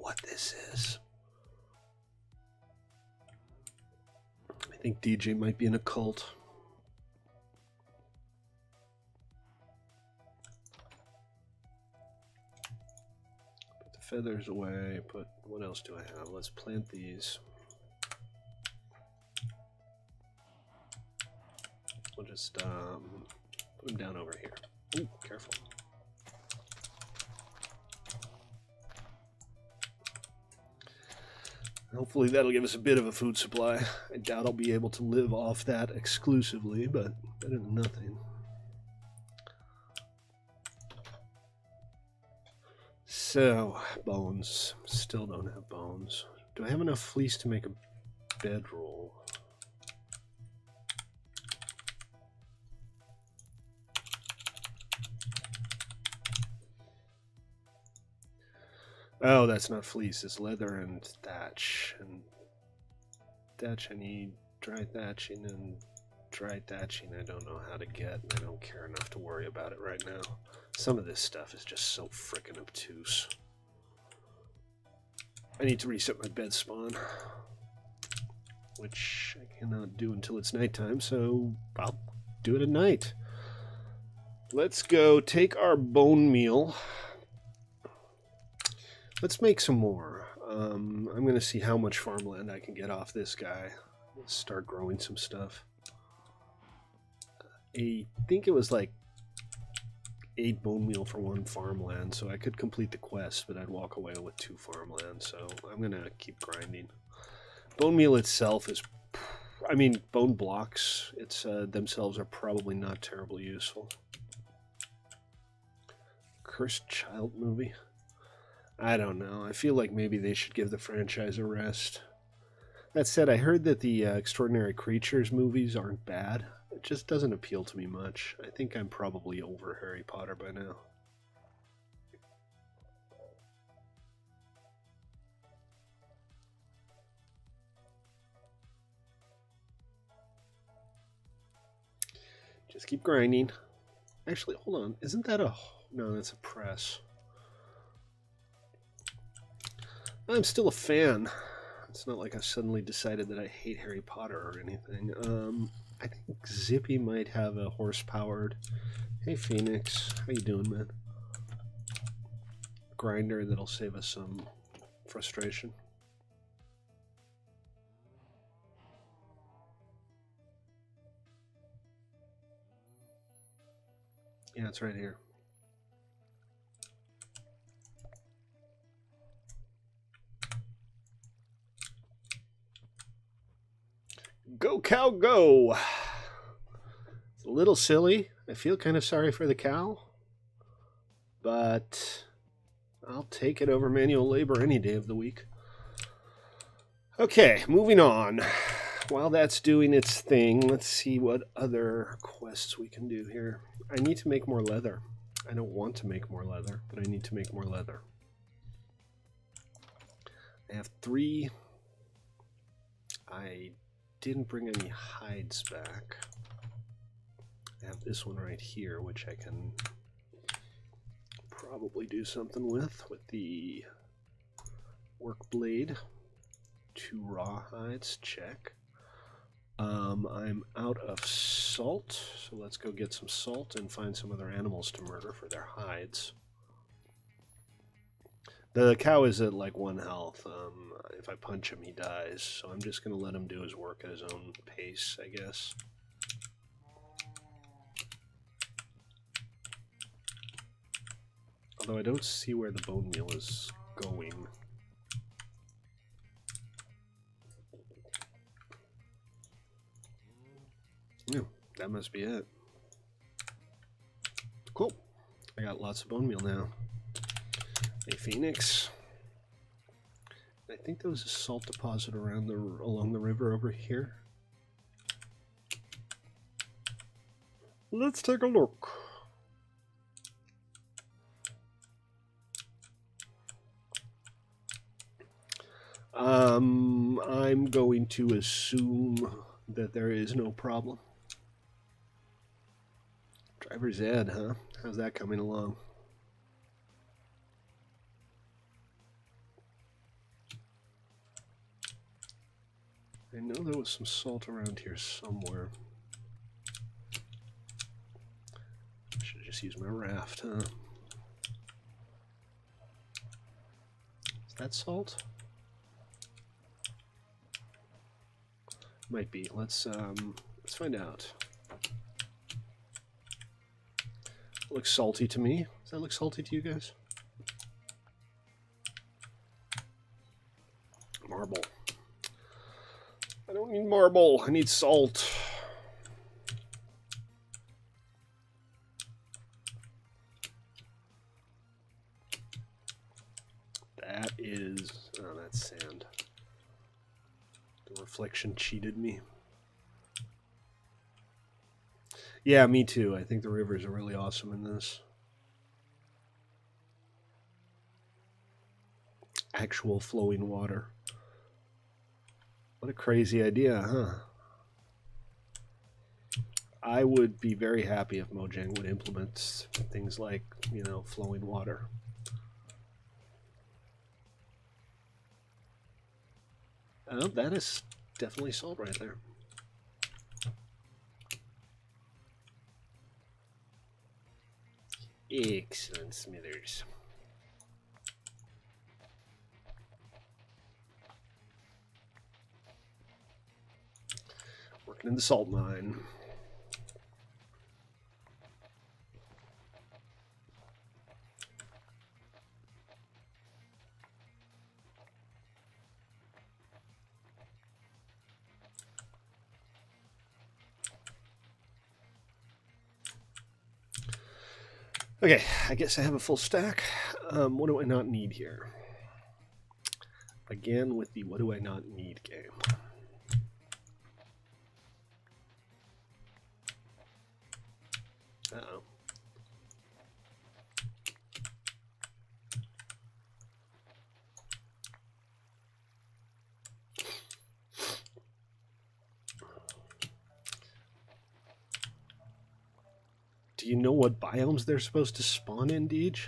What this is. I think DJ might be in a cult. Put the feathers away. Put, what else do I have? Let's plant these. We'll just put them down over here. Ooh, careful. Hopefully that'll give us a bit of a food supply. I doubt I'll be able to live off that exclusively, but better than nothing. So, bones. Still don't have bones. Do I have enough fleece to make a bedroll? Oh, that's not fleece, it's leather and thatch. And thatch, I need dry thatching, and dry thatching I don't know how to get, and I don't care enough to worry about it right now. Some of this stuff is just so frickin' obtuse. I need to reset my bed spawn, which I cannot do until it's nighttime, so I'll do it at night. Let's go take our bone meal. Let's make some more. I'm going to see how much farmland I can get off this guy. Let's start growing some stuff. I think it was like 8 bone meal for 1 farmland, so I could complete the quest, but I'd walk away with 2 farmland, so I'm going to keep grinding. Bone meal itself is... I mean, bone blocks themselves are probably not terribly useful. Cursed Child movie? I don't know. I feel like maybe they should give the franchise a rest. That said, I heard that the Extraordinary Creatures movies aren't bad. It just doesn't appeal to me much. I think I'm probably over Harry Potter by now. Just keep grinding. Actually, hold on. Isn't that a... No, that's a press. I'm still a fan. It's not like I suddenly decided that I hate Harry Potter or anything. I think Zippy might have a horse-powered... Hey, Phoenix. How you doing, man? Grinder that'll save us some frustration. Yeah, it's right here. Go, cow, go! It's a little silly. I feel kind of sorry for the cow, but I'll take it over manual labor any day of the week. Okay, moving on. While that's doing its thing, let's see what other quests we can do here. I need to make more leather. I don't want to make more leather, but I need to make more leather. I have 3. I didn't bring any hides back. I have this one right here, which I can probably do something with the work blade. 2 raw hides, check. I'm out of salt, so let's go get some salt and find some other animals to murder for their hides. The cow is at like 1 health. If I punch him, he dies, so I'm just going to let him do his work at his own pace, I guess. Although I don't see where the bone meal is going. Yeah, that must be it. Cool. I got lots of bone meal now. Hey, Phoenix. I think there was a salt deposit around along the river over here. Let's take a look. I'm going to assume that there is no problem. Driver's ed, huh? How's that coming along? I know there was some salt around here somewhere. Should just use my raft, huh? Is that salt? Might be. Let's find out. It looks salty to me. Does that look salty to you guys? Marble. I don't need marble. I need salt. That is... Oh, that's sand. The reflection cheated me. Yeah, me too. I think the rivers are really awesome in this. Actual flowing water. What a crazy idea, huh? I would be very happy if Mojang would implement things like, you know, flowing water. Oh, that is definitely salt right there. Excellent, Smithers. Working in the salt mine. Okay, I guess I have a full stack. What do I not need here? Again with the what do I not need game. Uh-oh. Do you know what biomes they're supposed to spawn in, Deej? You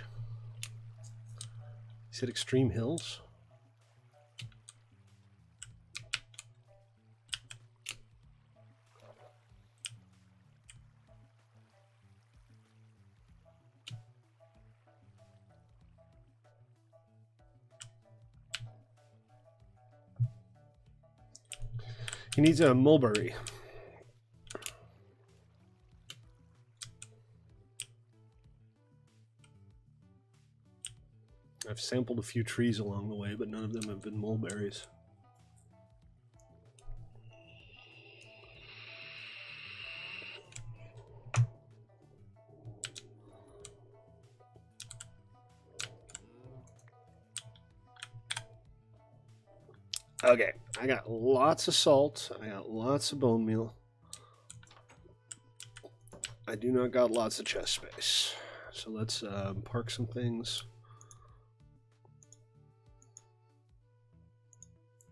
said extreme hills? He needs a mulberry. I've sampled a few trees along the way, but none of them have been mulberries. Okay, I got lots of salt. I got lots of bone meal. I do not got lots of chest space. So let's park some things.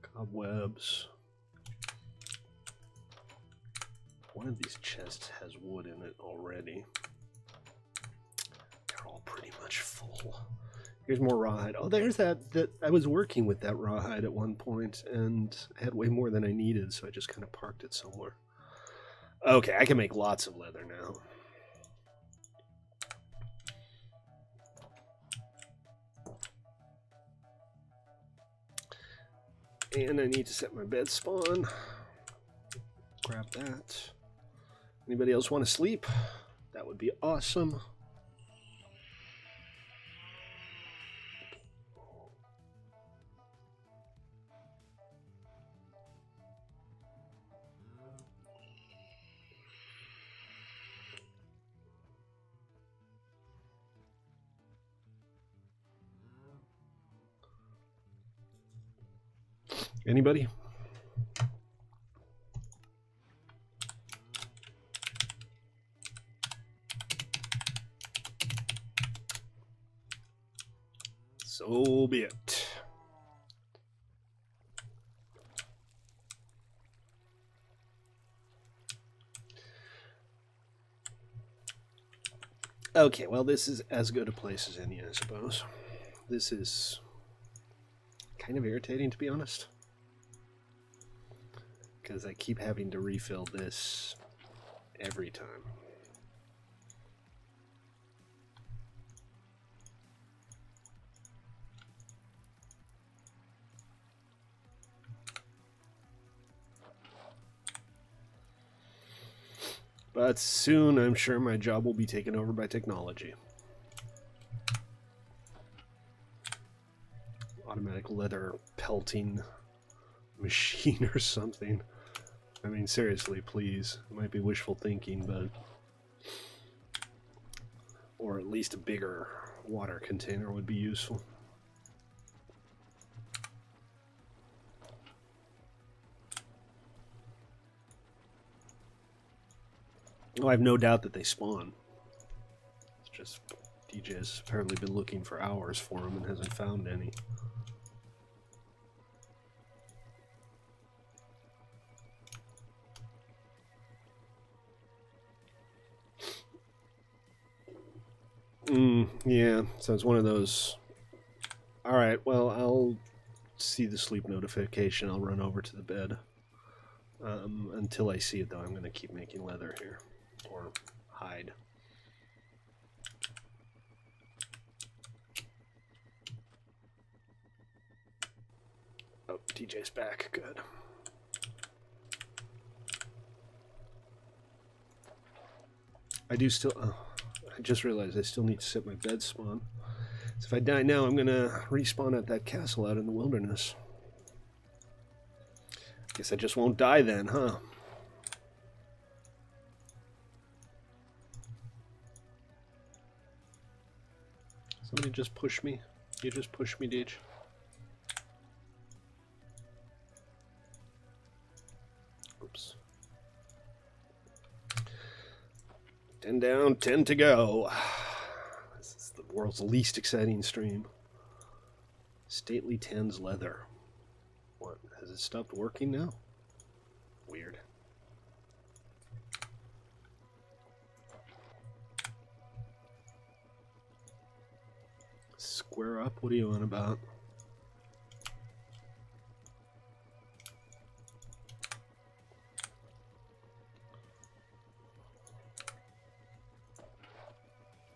Cobwebs. One of these chests has wood in it already. They're all pretty much full. Here's more rawhide. Oh, there's that I was working with that rawhide at one point, and I had way more than I needed, so I just kind of parked it somewhere. Okay, I can make lots of leather now. And I need to set my bed spawn. Grab that. Anybody else want to sleep? That would be awesome. Anybody? So be it. Okay, well, this is as good a place as any, I suppose. This is kind of irritating, to be honest, because I keep having to refill this every time. But soon, I'm sure my job will be taken over by technology. Automatic leather pelting machine or something. I mean, seriously, please. It might be wishful thinking, but... Or at least a bigger water container would be useful. Oh, I have no doubt that they spawn. It's just DJ has apparently been looking for hours for them and hasn't found any. Yeah, so it's one of those... Alright, well, I'll see the sleep notification. I'll run over to the bed. Until I see it, though, I'm going to keep making leather here. Or hide. Oh, DJ's back. Good. I do still... Oh, I just realized I still need to set my bed spawn. So if I die now, I'm going to respawn at that castle out in the wilderness. Guess I just won't die then, huh? Somebody just push me. You just push me, Deej. Oops. 10 down, 10 to go. This is the world's least exciting stream. Stately Tens leather. What? Has it stopped working now? Weird. Square up? What are you on about?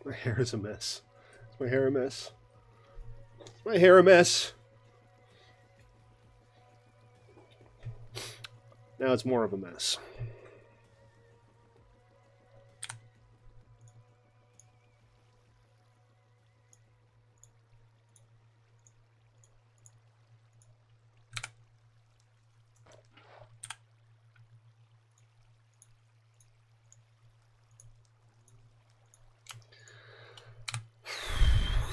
My hair is a mess. Is my hair a mess? Is my hair a mess? Now it's more of a mess.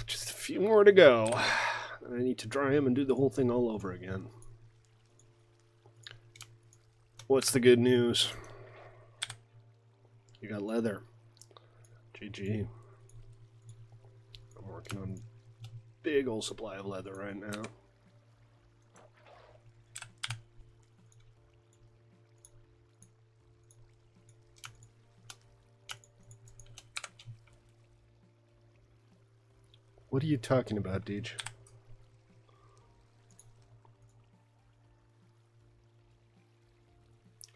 Just a few more to go. I need to dry them and do the whole thing all over again. What's the good news? You got leather. GG. I'm working on a big old supply of leather right now. What are you talking about, Deej?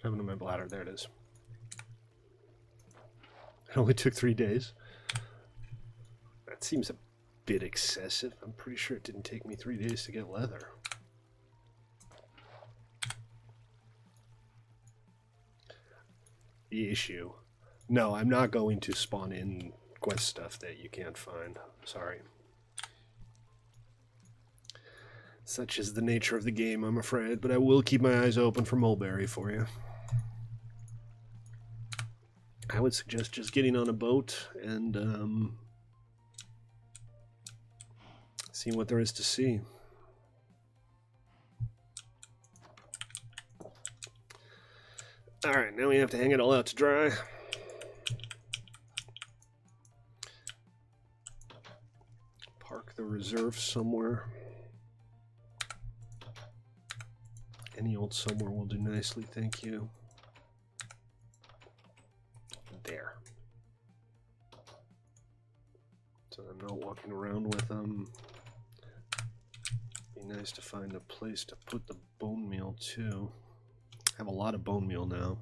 Happened to my bladder. There it is. It only took 3 days. That seems a bit excessive. I'm pretty sure it didn't take me 3 days to get leather. The issue. No, I'm not going to spawn in quest stuff that you can't find. Sorry. Such is the nature of the game, I'm afraid, but I will keep my eyes open for mulberry for you. I would suggest just getting on a boat and seeing what there is to see. Alright, now we have to hang it all out to dry. Park the reserve somewhere. Any old somewhere will do nicely, thank you. There. So I'm not walking around with them. Be nice to find a place to put the bone meal too. I have a lot of bone meal now.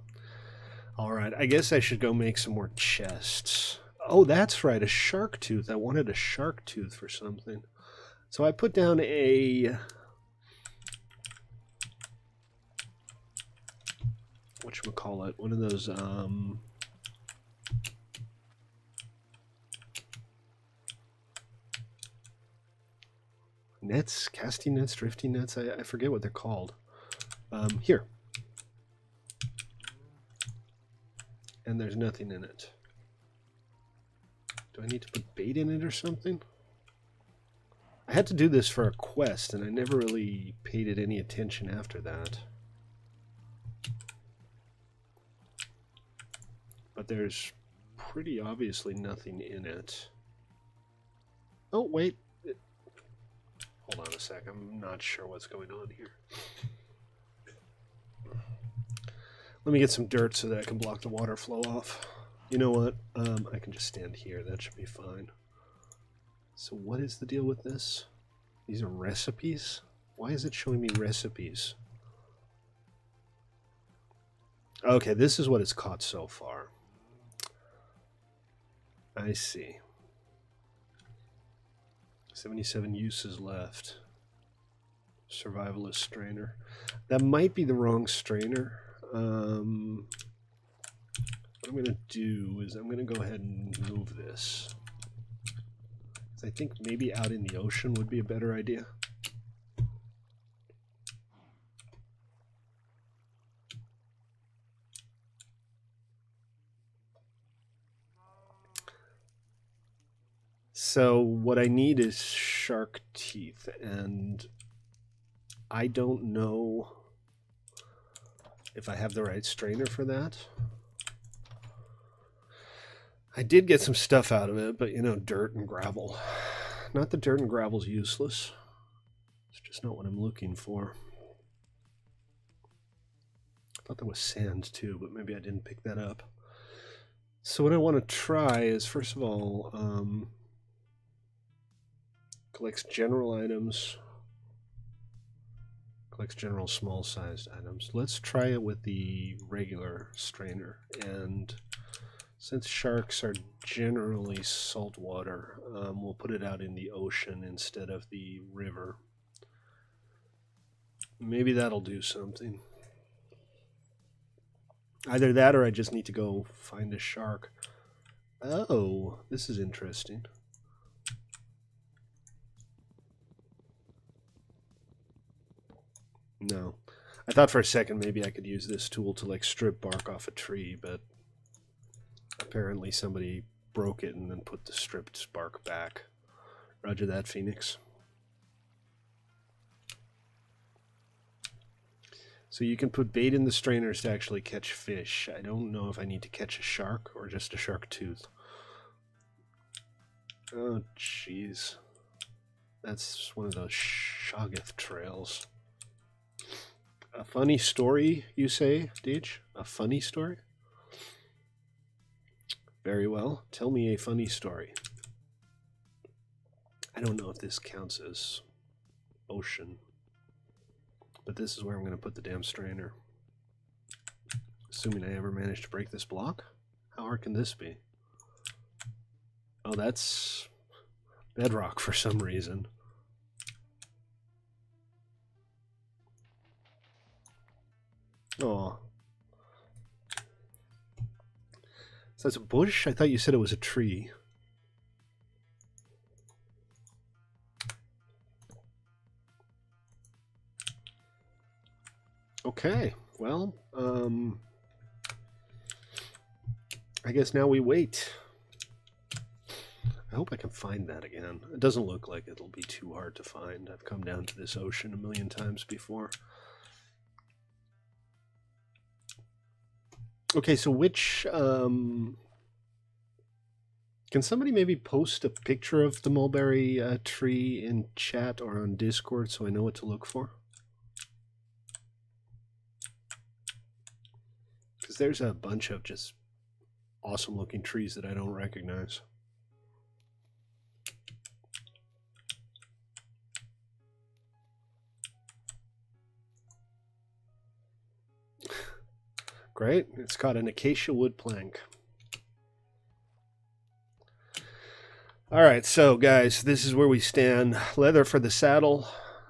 Alright, I guess I should go make some more chests. Oh, that's right, a shark tooth. I wanted a shark tooth for something. So I put down a... whatchamacallit, one of those, nets, casting nets, drifting nets, I forget what they're called. Here. And there's nothing in it. Do I need to put bait in it or something? I had to do this for a quest, and I never really paid it any attention after that. But there's pretty obviously nothing in it. Oh, wait. Hold on a sec. I'm not sure what's going on here. Let me get some dirt so that I can block the water flow off. You know what? I can just stand here. That should be fine. So what is the deal with this? These are recipes? Why is it showing me recipes? Okay, this is what it's caught so far. I see. 77 uses left. Survivalist strainer. That might be the wrong strainer. What I'm going to do is I'm going to go ahead and move this. I think maybe out in the ocean would be a better idea. So what I need is shark teeth, and I don't know if I have the right strainer for that. I did get some stuff out of it, but you know, dirt and gravel. Not that dirt and gravel's useless. It's just not what I'm looking for. I thought there was sand too, but maybe I didn't pick that up. So what I want to try is, first of all, Collects general items. Collects general small-sized items. Let's try it with the regular strainer. And since sharks are generally saltwater, we'll put it out in the ocean instead of the river. Maybe that'll do something. Either that or I just need to go find a shark. Oh, this is interesting. No. I thought for a second maybe I could use this tool to like strip bark off a tree, but apparently somebody broke it and then put the stripped bark back. Roger that, Phoenix. So you can put bait in the strainers to actually catch fish. I don't know if I need to catch a shark or just a shark tooth. Oh, jeez. That's one of those Shoggoth trails. A funny story, you say, Deej? A funny story? Very well. Tell me a funny story. I don't know if this counts as ocean, but this is where I'm going to put the damn strainer. Assuming I ever manage to break this block? How hard can this be? Oh, that's bedrock for some reason. Oh. So that's a bush? I thought you said it was a tree. Okay, well, I guess now we wait. I hope I can find that again. It doesn't look like it'll be too hard to find. I've come down to this ocean a million times before. Okay, so which, can somebody maybe post a picture of the mulberry tree in chat or on Discord so I know what to look for? Because there's a bunch of just awesome looking trees that I don't recognize. Great, it's got an acacia wood plank. Alright, so guys, this is where we stand. Leather for the saddle,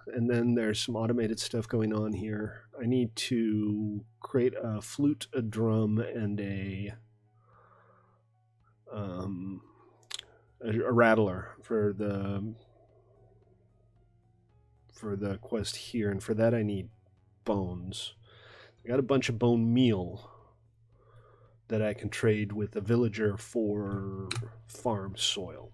and then there's some automated stuff going on here. I need to create a flute, a drum, and a rattler for the quest here, and for that I need bones. I got a bunch of bone meal that I can trade with a villager for farm soil.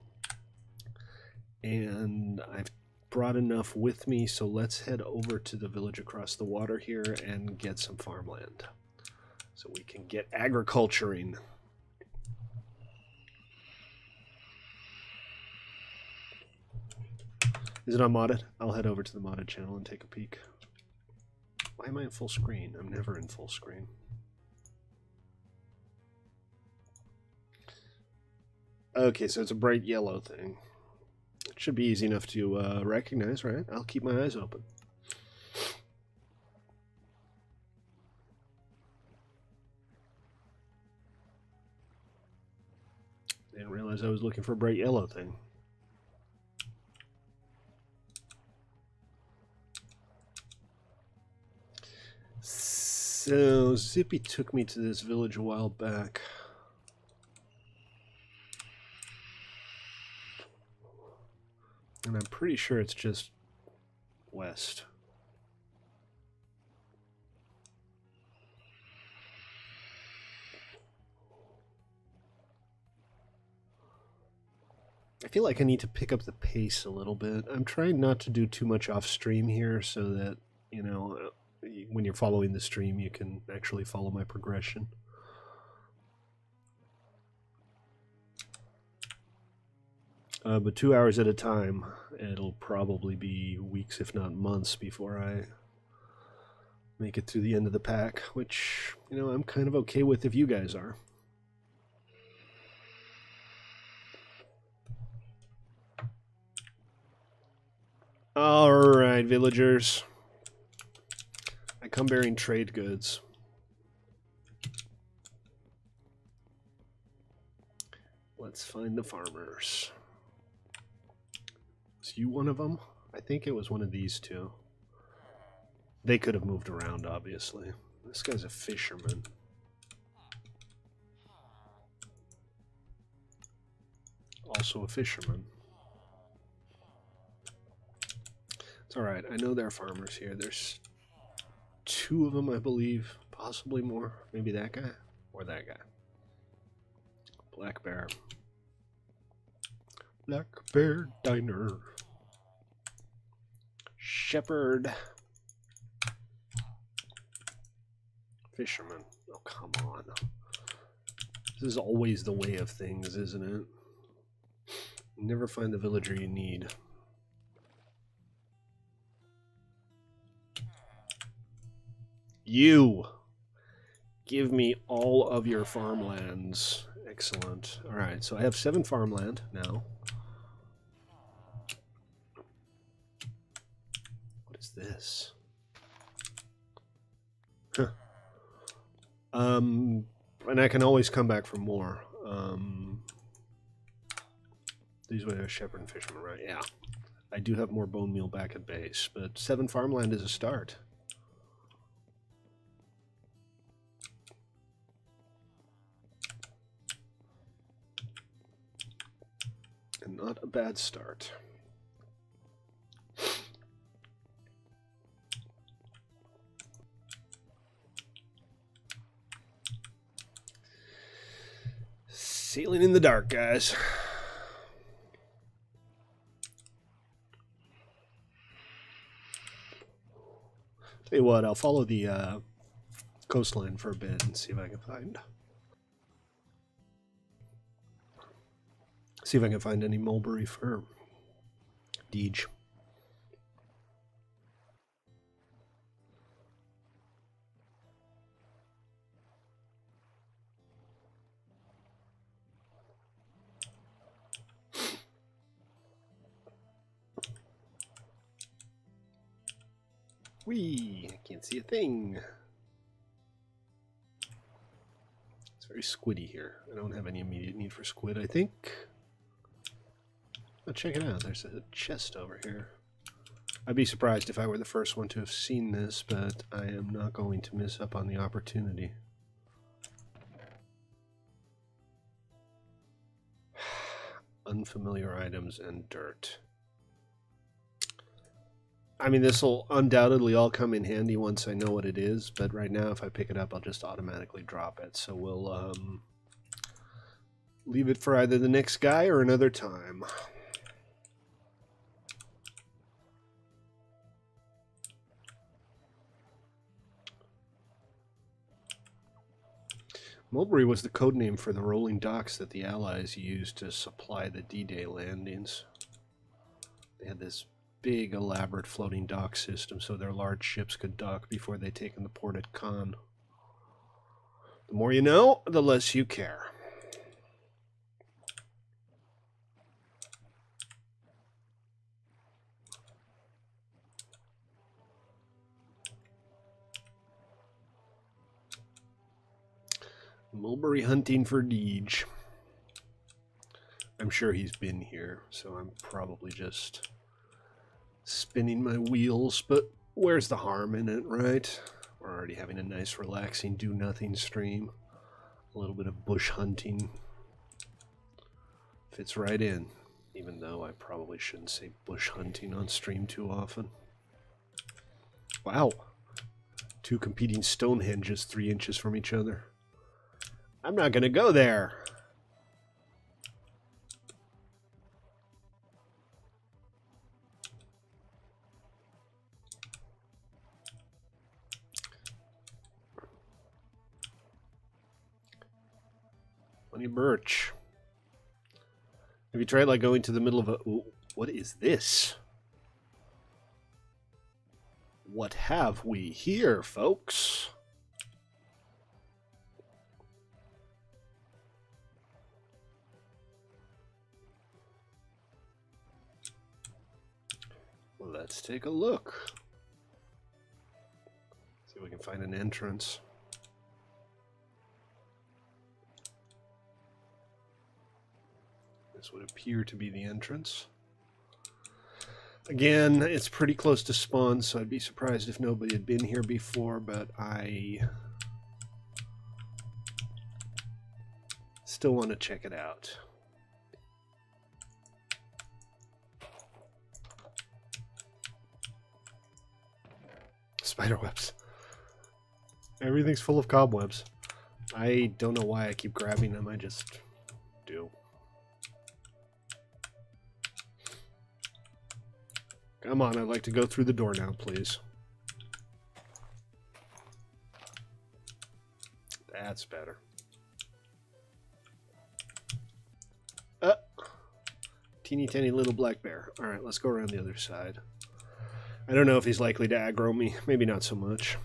And I've brought enough with me, so let's head over to the village across the water here and get some farmland so we can get agriculturing. Is it unmodded? I'll head over to the modded channel and take a peek. Why am I in full screen? I'm never in full screen. Okay, so it's a bright yellow thing. It should be easy enough to recognize, right? I'll keep my eyes open. Didn't realize I was looking for a bright yellow thing. So, Zippy took me to this village a while back. And I'm pretty sure it's just west. I feel like I need to pick up the pace a little bit. I'm trying not to do too much off stream here so that, you know, when you're following the stream, you can actually follow my progression. But 2 hours at a time, it'll probably be weeks, if not months, before I make it through the end of the pack, which, you know, I'm kind of okay with if you guys are. Alright, villagers. I come bearing trade goods. Let's find the farmers. Is you one of them? I think it was one of these two. They could have moved around, obviously. This guy's a fisherman. Also a fisherman. It's alright, I know there are farmers here. There's 2 of them, I believe. Possibly more. Maybe that guy or that guy. Black Bear. Black Bear Diner. Shepherd. Fisherman. Oh, come on. This is always the way of things, isn't it? You never find the villager you need. You! Give me all of your farmlands. Excellent. Alright, so I have 7 farmland now. What is this? Huh. And I can always come back for more. These were shepherd and fisherman, right? Yeah. I do have more bone meal back at base, but 7 farmland is a start. And not a bad start. Sailing in the dark, guys. Tell you what, I'll follow the coastline for a bit and see if I can find any mulberry for Deej. Whee! I can't see a thing. It's very squiddy here. I don't have any immediate need for squid, I think. Oh, check it out. There's a chest over here. I'd be surprised if I were the first one to have seen this, but I am not going to miss up on the opportunity. Unfamiliar items and dirt. I mean, this will undoubtedly all come in handy once I know what it is, but right now if I pick it up, I'll just automatically drop it. So we'll leave it for either the next guy or another time. Mulberry was the code name for the rolling docks that the Allies used to supply the D-Day landings. They had this big, elaborate floating dock system so their large ships could dock before they taken the port at Caen. The more you know, the less you care. Mulberry hunting for Deej. I'm sure he's been here, so I'm probably just spinning my wheels, but where's the harm in it, right? We're already having a nice, relaxing, do-nothing stream. A little bit of bush hunting. Fits right in, even though I probably shouldn't say bush hunting on stream too often. Wow. 2 competing Stonehenges 3 inches from each other. I'm not going to go there. Plenty of birch. Have you tried like going to the middle of a... Ooh, what is this? What have we here, folks? Let's take a look. See if we can find an entrance. This would appear to be the entrance. Again, it's pretty close to spawn, so I'd be surprised if nobody had been here before, but I still want to check it out. Spiderwebs. Everything's full of cobwebs. I don't know why I keep grabbing them, I just do. Come on, I'd like to go through the door now, please. That's better. Teeny tiny little black bear. Alright, let's go around the other side. I don't know if he's likely to aggro me. Maybe not so much.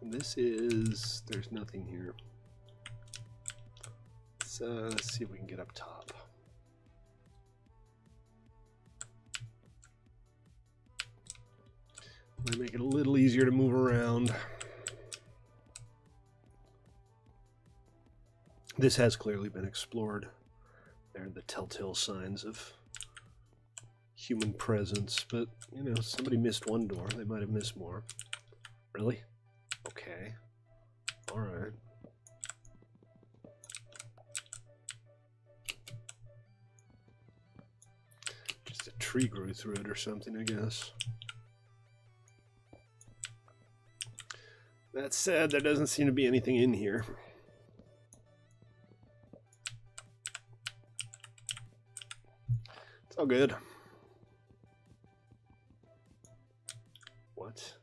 And this is... there's nothing here. Let's see if we can get up top. Might make it a little easier to move around. This has clearly been explored. There are the telltale signs of human presence, but, you know, somebody missed one door. They might have missed more. Really? Okay. Alright. Just a tree grew through it or something, I guess. That said, there doesn't seem to be anything in here. It's all good. What?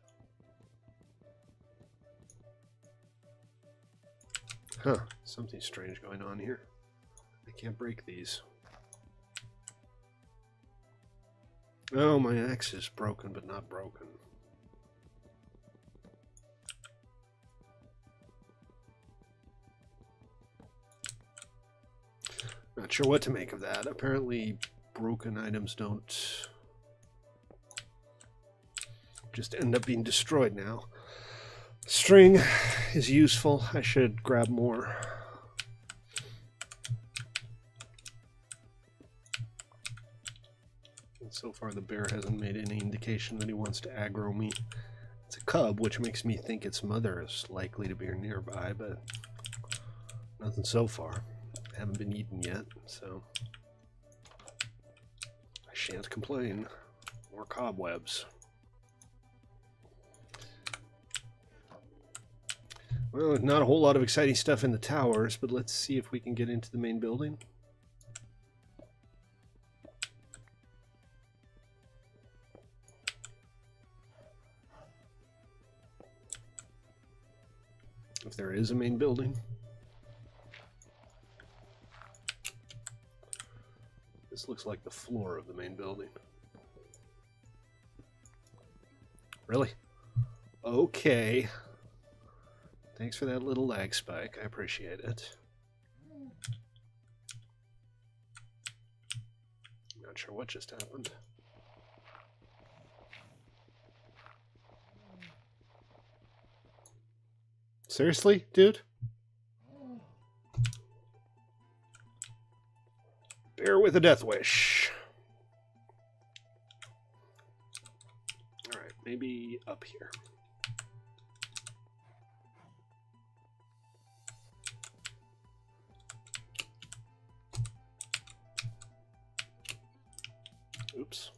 Huh, something strange going on here. I can't break these. Oh, my axe is broken, but not broken. Not sure what to make of that. Apparently, broken items don't just end up being destroyed now. String is useful. I should grab more. And so far the bear hasn't made any indication that he wants to aggro me. It's a cub, which makes me think its mother is likely to be nearby, but nothing so far. I haven't been eaten yet, so I shan't complain. More cobwebs. Well, not a whole lot of exciting stuff in the towers, but let's see if we can get into the main building. If there is a main building. This looks like the floor of the main building. Really? Okay. Thanks for that little lag spike. I appreciate it. Not sure what just happened. Seriously, dude? Bear with a death wish. Alright, maybe up here. Oops.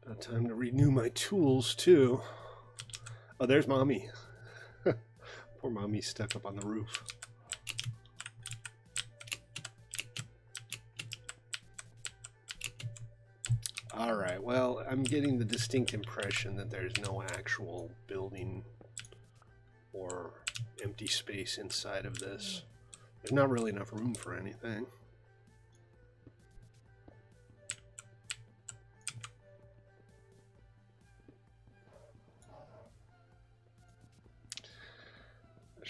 About time to renew my tools, too. Oh, there's Mommy. Poor Mommy's stuck up on the roof. Alright, well, I'm getting the distinct impression that there's no actual building or empty space inside of this. There's not really enough room for anything.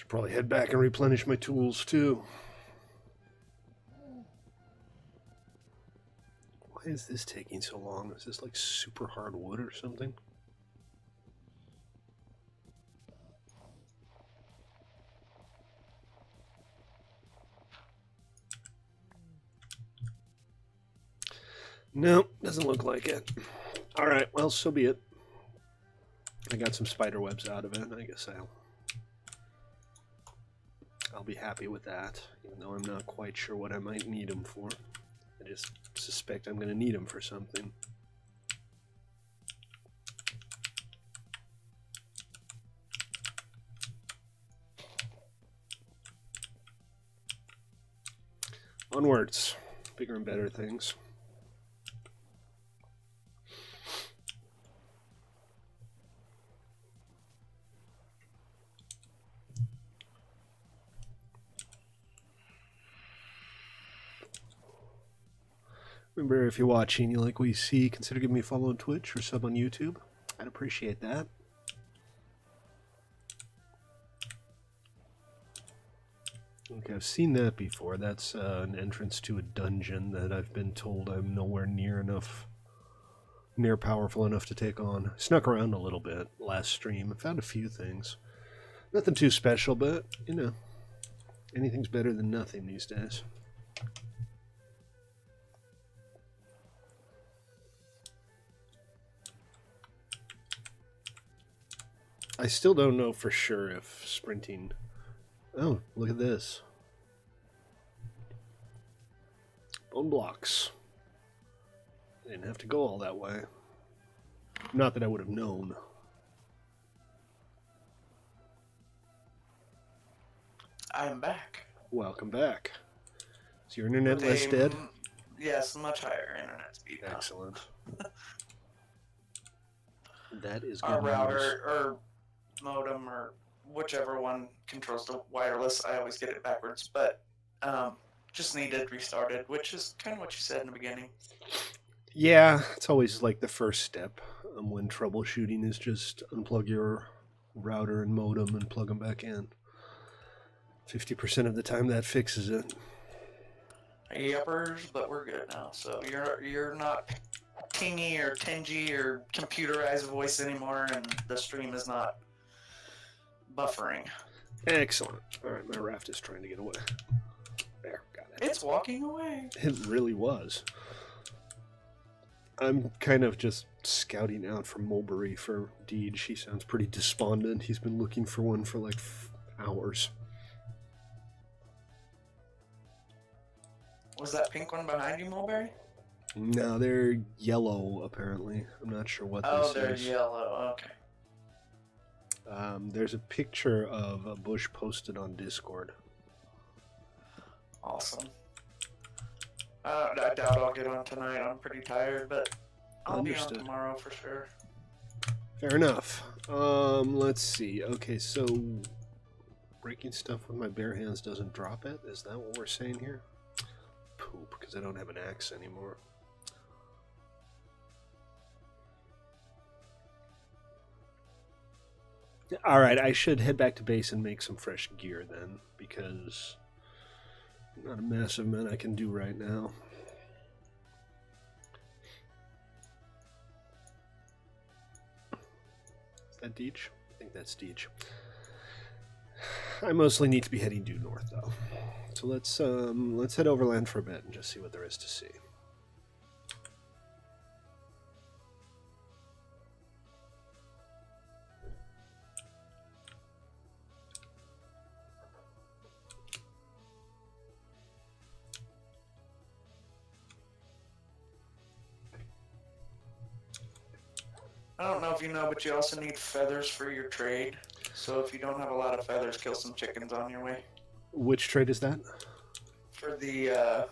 Should probably head back and replenish my tools too. Why is this taking so long? Is this like super hard wood or something? No, doesn't look like it. Alright, well, so be it. I got some spider webs out of it, and I guess I'll be happy with that, even though I'm not quite sure what I might need them for. I just suspect I'm going to need them for something. Onwards. Bigger and better things. Remember, if you're watching, you like what you see, consider giving me a follow on Twitch or sub on YouTube. I'd appreciate that. Okay, I've seen that before. That's an entrance to a dungeon that I've been told I'm nowhere near powerful enough to take on. Snuck around a little bit last stream. I found a few things. Nothing too special, but, you know, anything's better than nothing these days. I still don't know for sure if sprinting... Oh, look at this. Bone blocks. I didn't have to go all that way. Not that I would have known. I'm back. Welcome back. Is your internet less dead? Yes, much higher internet speed now. Excellent. That is good Our news. router, or modem, or whichever one controls the wireless, I always get it backwards, but just needed restarted, which is kind of what you said in the beginning. Yeah, it's always like the first step when troubleshooting is just unplug your router and modem and plug them back in. 50% of the time that fixes it. Yuppers, but we're good now. So you're not pingy or tingy or computerized voice anymore, and the stream is not buffering. Excellent. All right, my raft is trying to get away. There, got it. It's walking away. It really was. I'm kind of just scouting out for Mulberry for Deed. She sounds pretty despondent. He's been looking for one for like hours. Was that pink one behind you, Mulberry? No, they're yellow, apparently. I'm not sure what this is. Oh, they're yellow. Okay. There's a picture of a bush posted on Discord. Awesome. I doubt I'll get on tonight. I'm pretty tired, but I'll be on tomorrow for sure. Fair enough. Let's see. Okay, so breaking stuff with my bare hands doesn't drop it? Is that what we're saying here? Poop, because I don't have an axe anymore. Alright, I should head back to base and make some fresh gear then, because not a massive amount I can do right now. Is that Deej? I think that's Deej. I mostly need to be heading due north though. So let's head overland for a bit and just see what there is to see. I don't know if you know, but you also need feathers for your trade. So if you don't have a lot of feathers, kill some chickens on your way. Which trade is that? For the,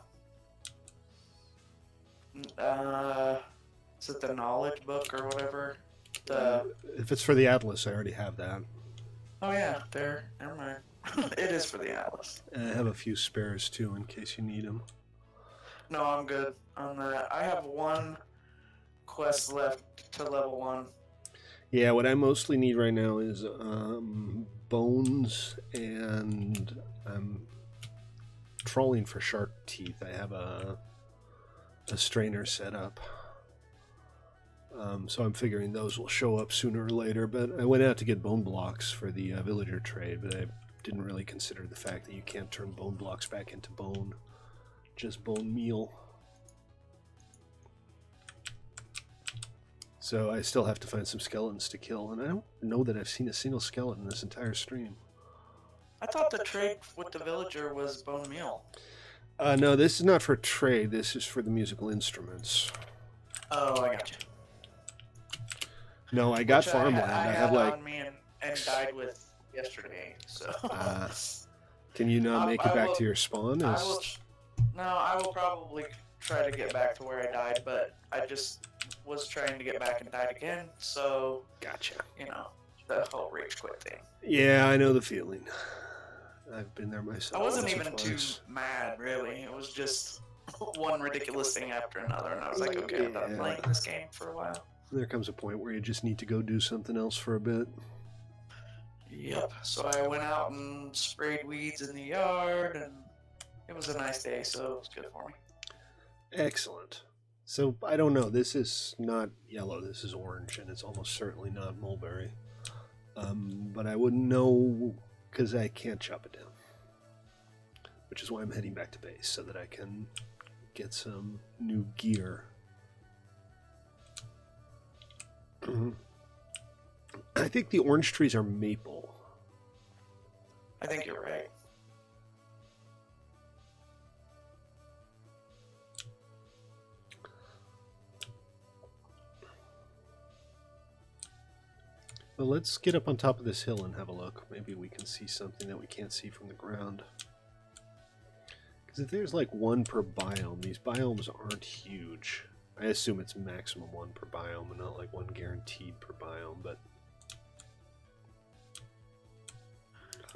is it the knowledge book or whatever? If it's for the Atlas, I already have that. Oh yeah, there. Never mind. It is for the Atlas. I have a few spares too in case you need them. No, I'm good on that. I have one quest left to level 1. Yeah, what I mostly need right now is bones, and I'm trawling for shark teeth. I have a strainer set up. So I'm figuring those will show up sooner or later, but I went out to get bone blocks for the villager trade, but I didn't really consider the fact that you can't turn bone blocks back into bone, just bone meal. So I still have to find some skeletons to kill, and I don't know that I've seen a single skeleton this entire stream. I thought the trade with the villager was bone meal. No, this is not for trade, this is for the musical instruments. Oh, I got you. No, I got Which farmland. I I had have like... on me and died with yesterday, so... Can you not make it back to your spawn? No, I will probably try to get back to where I died, but I just was trying to get back and died again, so... Gotcha. You know, the whole rage quit thing. Yeah, I know the feeling. I've been there myself. I wasn't even too mad, really. It was just one ridiculous thing after another, and I was like, okay, I'm done playing this game for a while. There comes a point where you just need to go do something else for a bit. Yep. So I went out and sprayed weeds in the yard, and it was a nice day, so it was good for me. Excellent. So, I don't know. This is not yellow. This is orange, and it's almost certainly not mulberry. But I wouldn't know because I can't chop it down. Which is why I'm heading back to base, so that I can get some new gear. I think the orange trees are maple. I think you're right. Well, let's get up on top of this hill and have a look. Maybe we can see something that we can't see from the ground. Because if there's like one per biome, these biomes aren't huge. I assume it's maximum one per biome and not like one guaranteed per biome, but...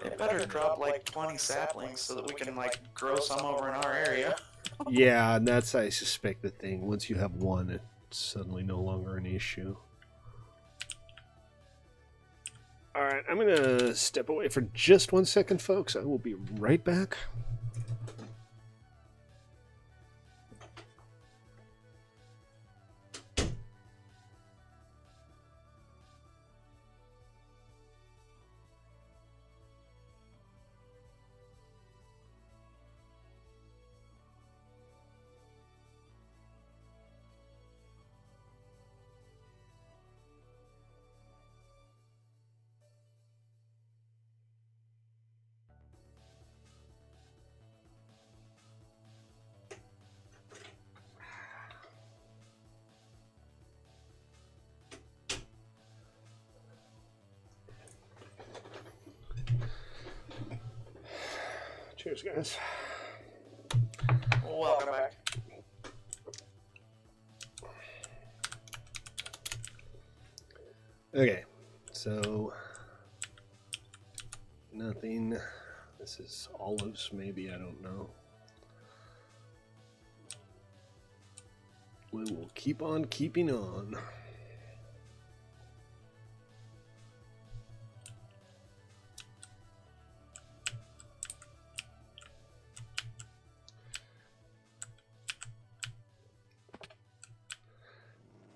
They better drop like 20 saplings so that we can like grow some over in our area. Yeah, and that's, I suspect, the thing. Once you have one, it's suddenly no longer an issue. Alright, I'm going to step away for just 1 second, folks. I will be right back. Cheers, guys. Welcome back. Okay, so nothing. This is olives, maybe, I don't know. We will keep on keeping on.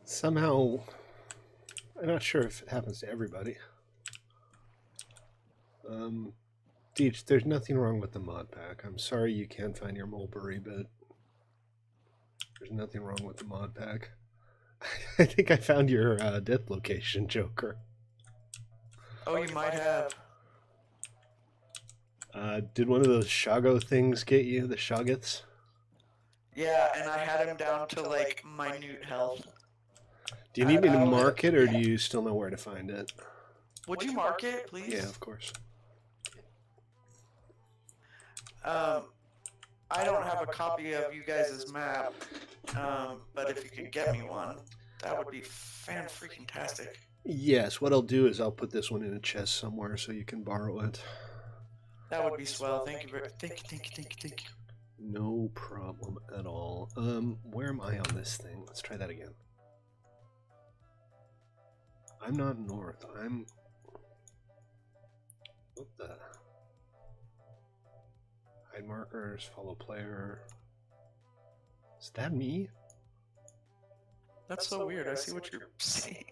Somehow, I'm not sure if it happens to everybody. Deej, there's nothing wrong with the mod pack. I'm sorry you can't find your mulberry, but there's nothing wrong with the mod pack. I think I found your death location, Joker. Oh, you might have. Did one of those Shago things get you, the Shoggoths? Yeah, and I had him down to like minute health. Do you need me to mark it, or do you still know where to find it? Would you mark it, please? Yeah, of course. I don't have a copy of you guys' map, but if you could get me one, that would be fan-freaking-tastic. Yes, what I'll do is I'll put this one in a chest somewhere so you can borrow it. That would be swell. Thank you, thank you. No problem at all. Where am I on this thing? Let's try that again. I'm not north. I'm... What the... Hide markers, follow player... Is that me? That's so weird. I see what you're seeing.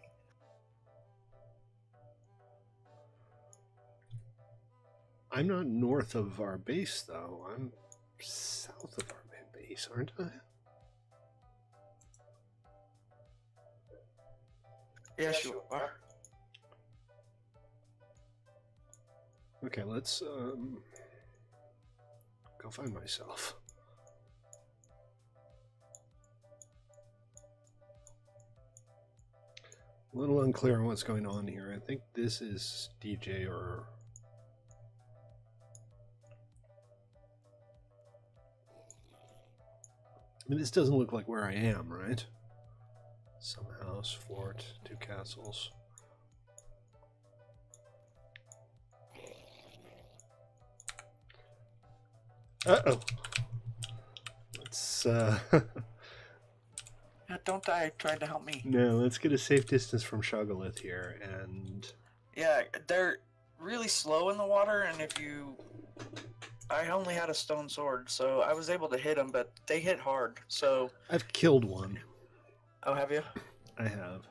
I'm not north of our base, though. I'm south of our base, aren't I? Yes, you are. Okay, let's go find myself. A little unclear on what's going on here. I think this is DJ or... I mean, this doesn't look like where I am, right? Some house, fort, 2 castles. Uh-oh. Let's, Yeah, don't die trying to help me. No, let's get a safe distance from Shoggoth here, and... Yeah, they're really slow in the water, and if you... I only had a stone sword, so I was able to hit them, but they hit hard, so... I've killed one. Oh, have you? I have.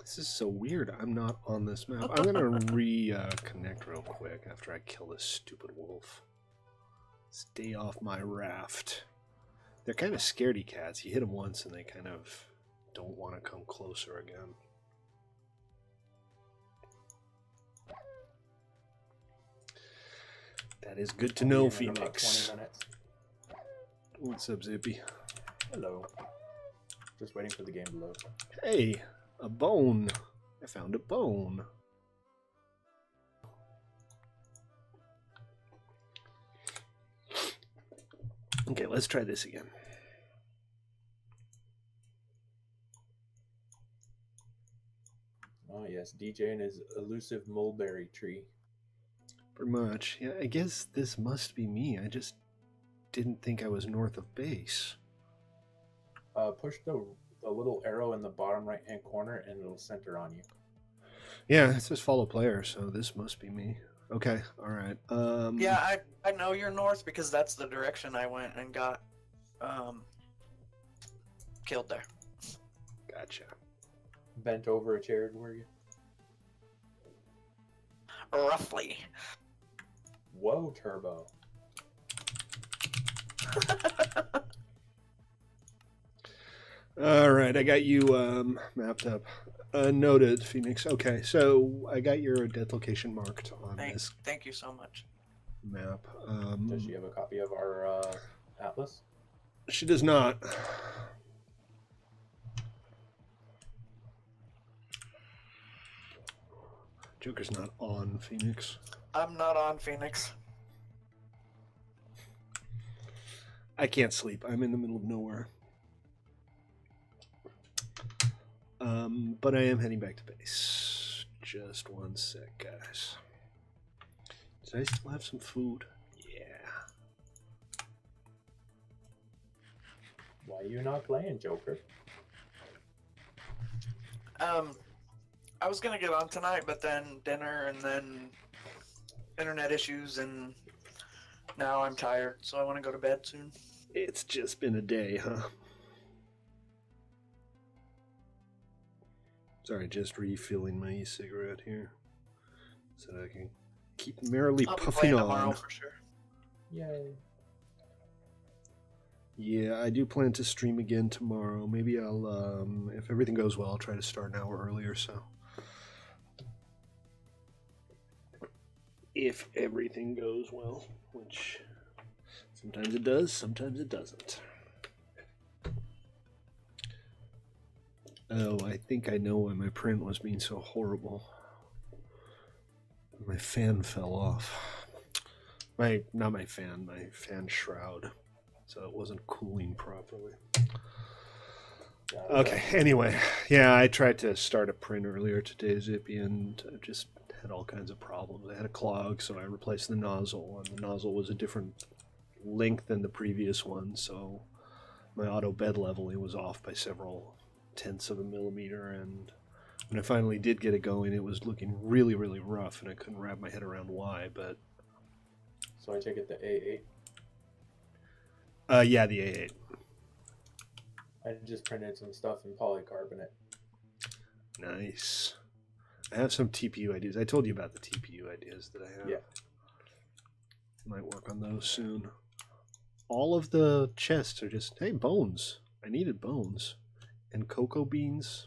This is so weird. I'm not on this map. I'm gonna reconnect real quick after I kill this stupid wolf. Stay off my raft. They're kind of scaredy cats. You hit them once and they kind of don't want to come closer again. That is good to know, Phoenix. 20 minutes. What's up, Zippy? Hello. Just waiting for the game to load. Hey, a bone. I found a bone. Okay, let's try this again. Oh yes, DJ and his elusive mulberry tree. Pretty much. Yeah, I guess this must be me. I just didn't think I was north of base. Push the little arrow in the bottom right hand corner and it'll center on you. Yeah, it says follow player, so this must be me. Okay, alright. Yeah, I know you're north because that's the direction I went and got killed there. Gotcha. Bent over a chair, were you? Roughly. Whoa, Turbo. Alright, I got you mapped up. Noted, Phoenix. Okay, so I got your death location marked on this Thank you so much. map. Does she have a copy of our atlas? She does not. Joker's not on Phoenix. I'm not on Phoenix. I can't sleep. I'm in the middle of nowhere. But I am heading back to base. Just one sec, guys. Did I still have some food? Yeah. Why are you not playing, Joker? I was gonna get on tonight, but then dinner and then internet issues, and now I'm tired, so I want to go to bed soon. It's just been a day, huh? Sorry, just refilling my e-cigarette here so that I can keep merrily I'll be puffing playing on. tomorrow for sure. Yay. Yeah, I do plan to stream again tomorrow. Maybe I'll, if everything goes well, I'll try to start an hour earlier, so. If everything goes well, which sometimes it does, sometimes it doesn't. Oh, I think I know why my print was being so horrible. My fan fell off. Not my fan shroud. So it wasn't cooling properly. Okay, anyway. Yeah, I tried to start a print earlier today, Zippy, and I just had all kinds of problems. I had a clog, so I replaced the nozzle, and the nozzle was a different length than the previous one, so my auto bed leveling was off by several tenths of a millimeter, and when I finally did get it going, it was looking really, really rough, and I couldn't wrap my head around why, but... So I take it the A8? Yeah, the A8. I just printed some stuff in polycarbonate. Nice. I have some TPU ideas. I told you about the TPU ideas that I have. Yeah. Might work on those soon. All of the chests are just, hey, bones. I needed bones. And cocoa beans.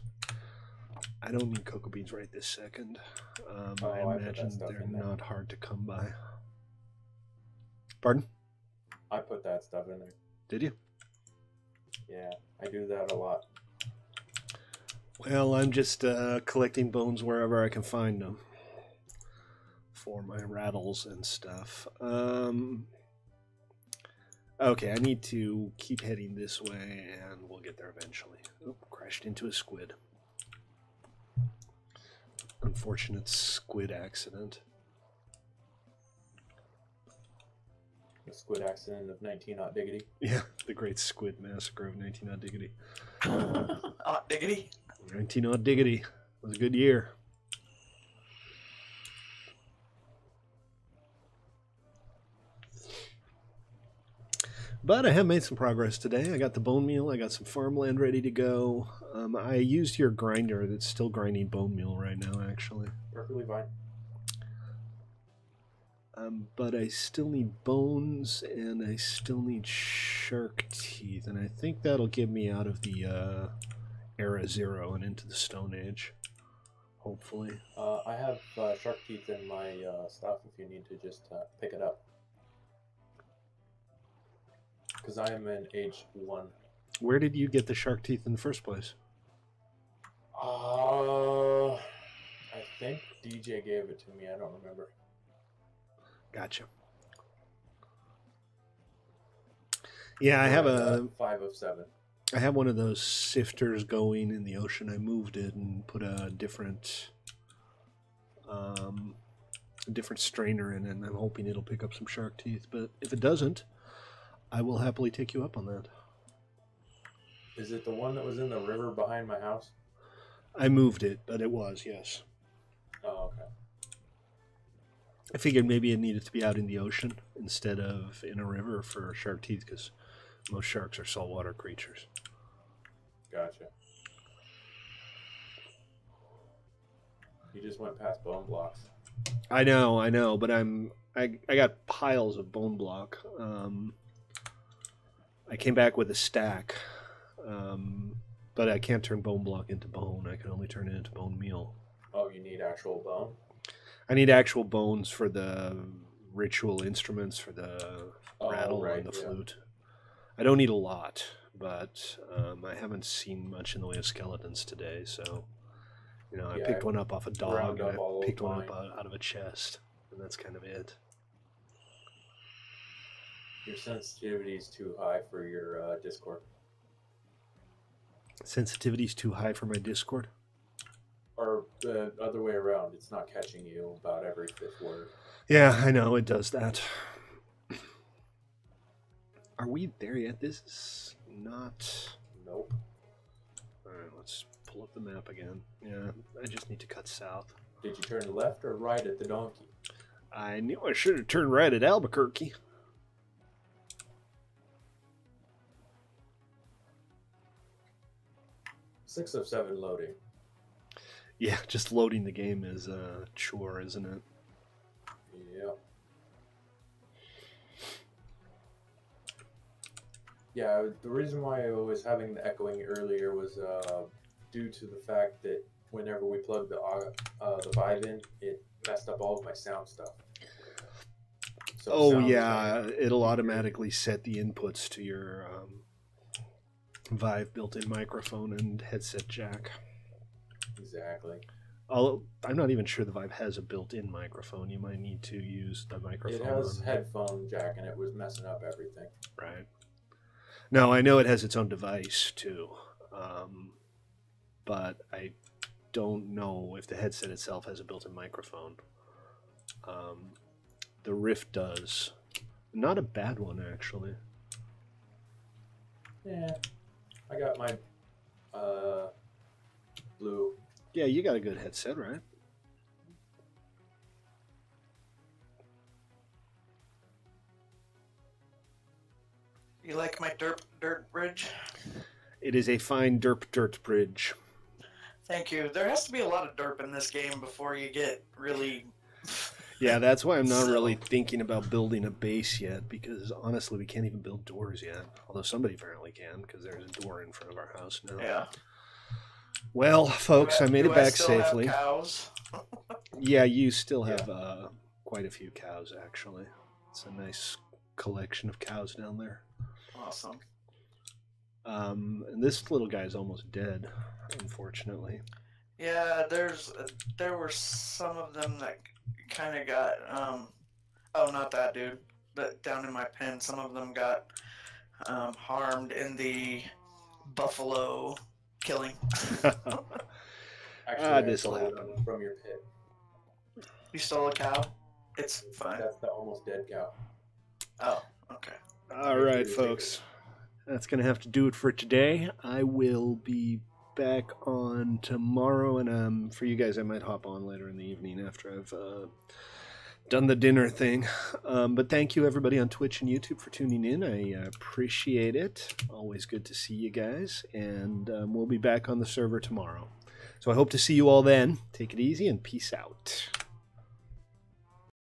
I don't need cocoa beans right this second. I imagine they're not hard to come by. Pardon? I put that stuff in there. Did you? Yeah, I do that a lot. Well, I'm just collecting bones wherever I can find them for my rattles and stuff. Okay, I need to keep heading this way, and we'll get there eventually. Oh, crashed into a squid. Unfortunate squid accident. The squid accident of 19 diggity. Yeah, the Great Squid Massacre of 19 diggity. Diggity. 19 diggity. It was a good year. But I have made some progress today. I got the bone meal. I got some farmland ready to go. I used your grinder that's still grinding bone meal right now, actually. Perfectly fine. But I still need bones, and I still need shark teeth, and I think that'll get me out of the Era Zero and into the Stone Age, hopefully. I have shark teeth in my stuff if you need to just pick it up. Because I am in age 1. Where did you get the shark teeth in the first place? I think DJ gave it to me. I don't remember. Gotcha. Yeah, I have a 5 of 7. I have one of those sifters going in the ocean. I moved it and put a different strainer in it, and I'm hoping it'll pick up some shark teeth. But if it doesn't, I will happily take you up on that. Is it the one that was in the river behind my house? I moved it, but it was, yes. Oh, okay. I figured maybe it needed to be out in the ocean instead of in a river for shark teeth, because most sharks are saltwater creatures. Gotcha. You just went past bone blocks. I know, but I got piles of bone block. I came back with a stack, but I can't turn bone block into bone. I can only turn it into bone meal. Oh, you need actual bone? I need actual bones for the ritual instruments, for the rattle and the flute. I don't need a lot, but I haven't seen much in the way of skeletons today, so I picked one up off a dog, and I picked one up out of a chest, and that's kind of it. Your sensitivity is too high for your Discord. Sensitivity's too high for my Discord? Or the other way around, it's not catching you about every 5th word. Yeah, I know, it does that. Are we there yet? This is not... Nope. Alright, let's pull up the map again. Yeah, I just need to cut south. Did you turn left or right at the donkey? I knew I should have turned right at Albuquerque. Six of 7 loading. Yeah, just loading the game is a chore, isn't it? Yep. Yeah, the reason why I was having the echoing earlier was due to the fact that whenever we plugged the Vive in, it messed up all of my sound stuff. So oh yeah, it'll automatically set the inputs to your Vive built-in microphone and headset jack. Exactly. Although I'm not even sure the Vive has a built-in microphone. You might need to use the microphone. It has headphone jack, and it was messing up everything. Right. No, I know it has its own device too, but I don't know if the headset itself has a built-in microphone. The Rift does. Not a bad one, actually. Yeah. I got my blue. Yeah, you got a good headset, right? You like my dirt bridge? It is a fine dirt bridge. Thank you. There has to be a lot of derp in this game before you get really. Yeah, that's why I'm not So- really thinking about building a base yet, because honestly, we can't even build doors yet. Although somebody apparently can, because there's a door in front of our house now. Yeah. Well, folks, I made it back still safely. Have cows? Yeah, you still have quite a few cows, actually. It's a nice collection of cows down there. Awesome. And this little guy's almost dead, unfortunately. Yeah, there were some of them that kind of got oh, not that dude, but down in my pen, some of them got harmed in the buffalo killing. Actually, this'll I stole happen. one from your pit. You stole a cow? It's fine. That's the almost dead cow. Oh, okay. All right, folks. That's going to have to do it for today. I will be back on tomorrow, and for you guys, I might hop on later in the evening after I've done the dinner thing. But thank you, everybody on Twitch and YouTube, for tuning in. I appreciate it. Always good to see you guys, and we'll be back on the server tomorrow. So I hope to see you all then. Take it easy, and peace out.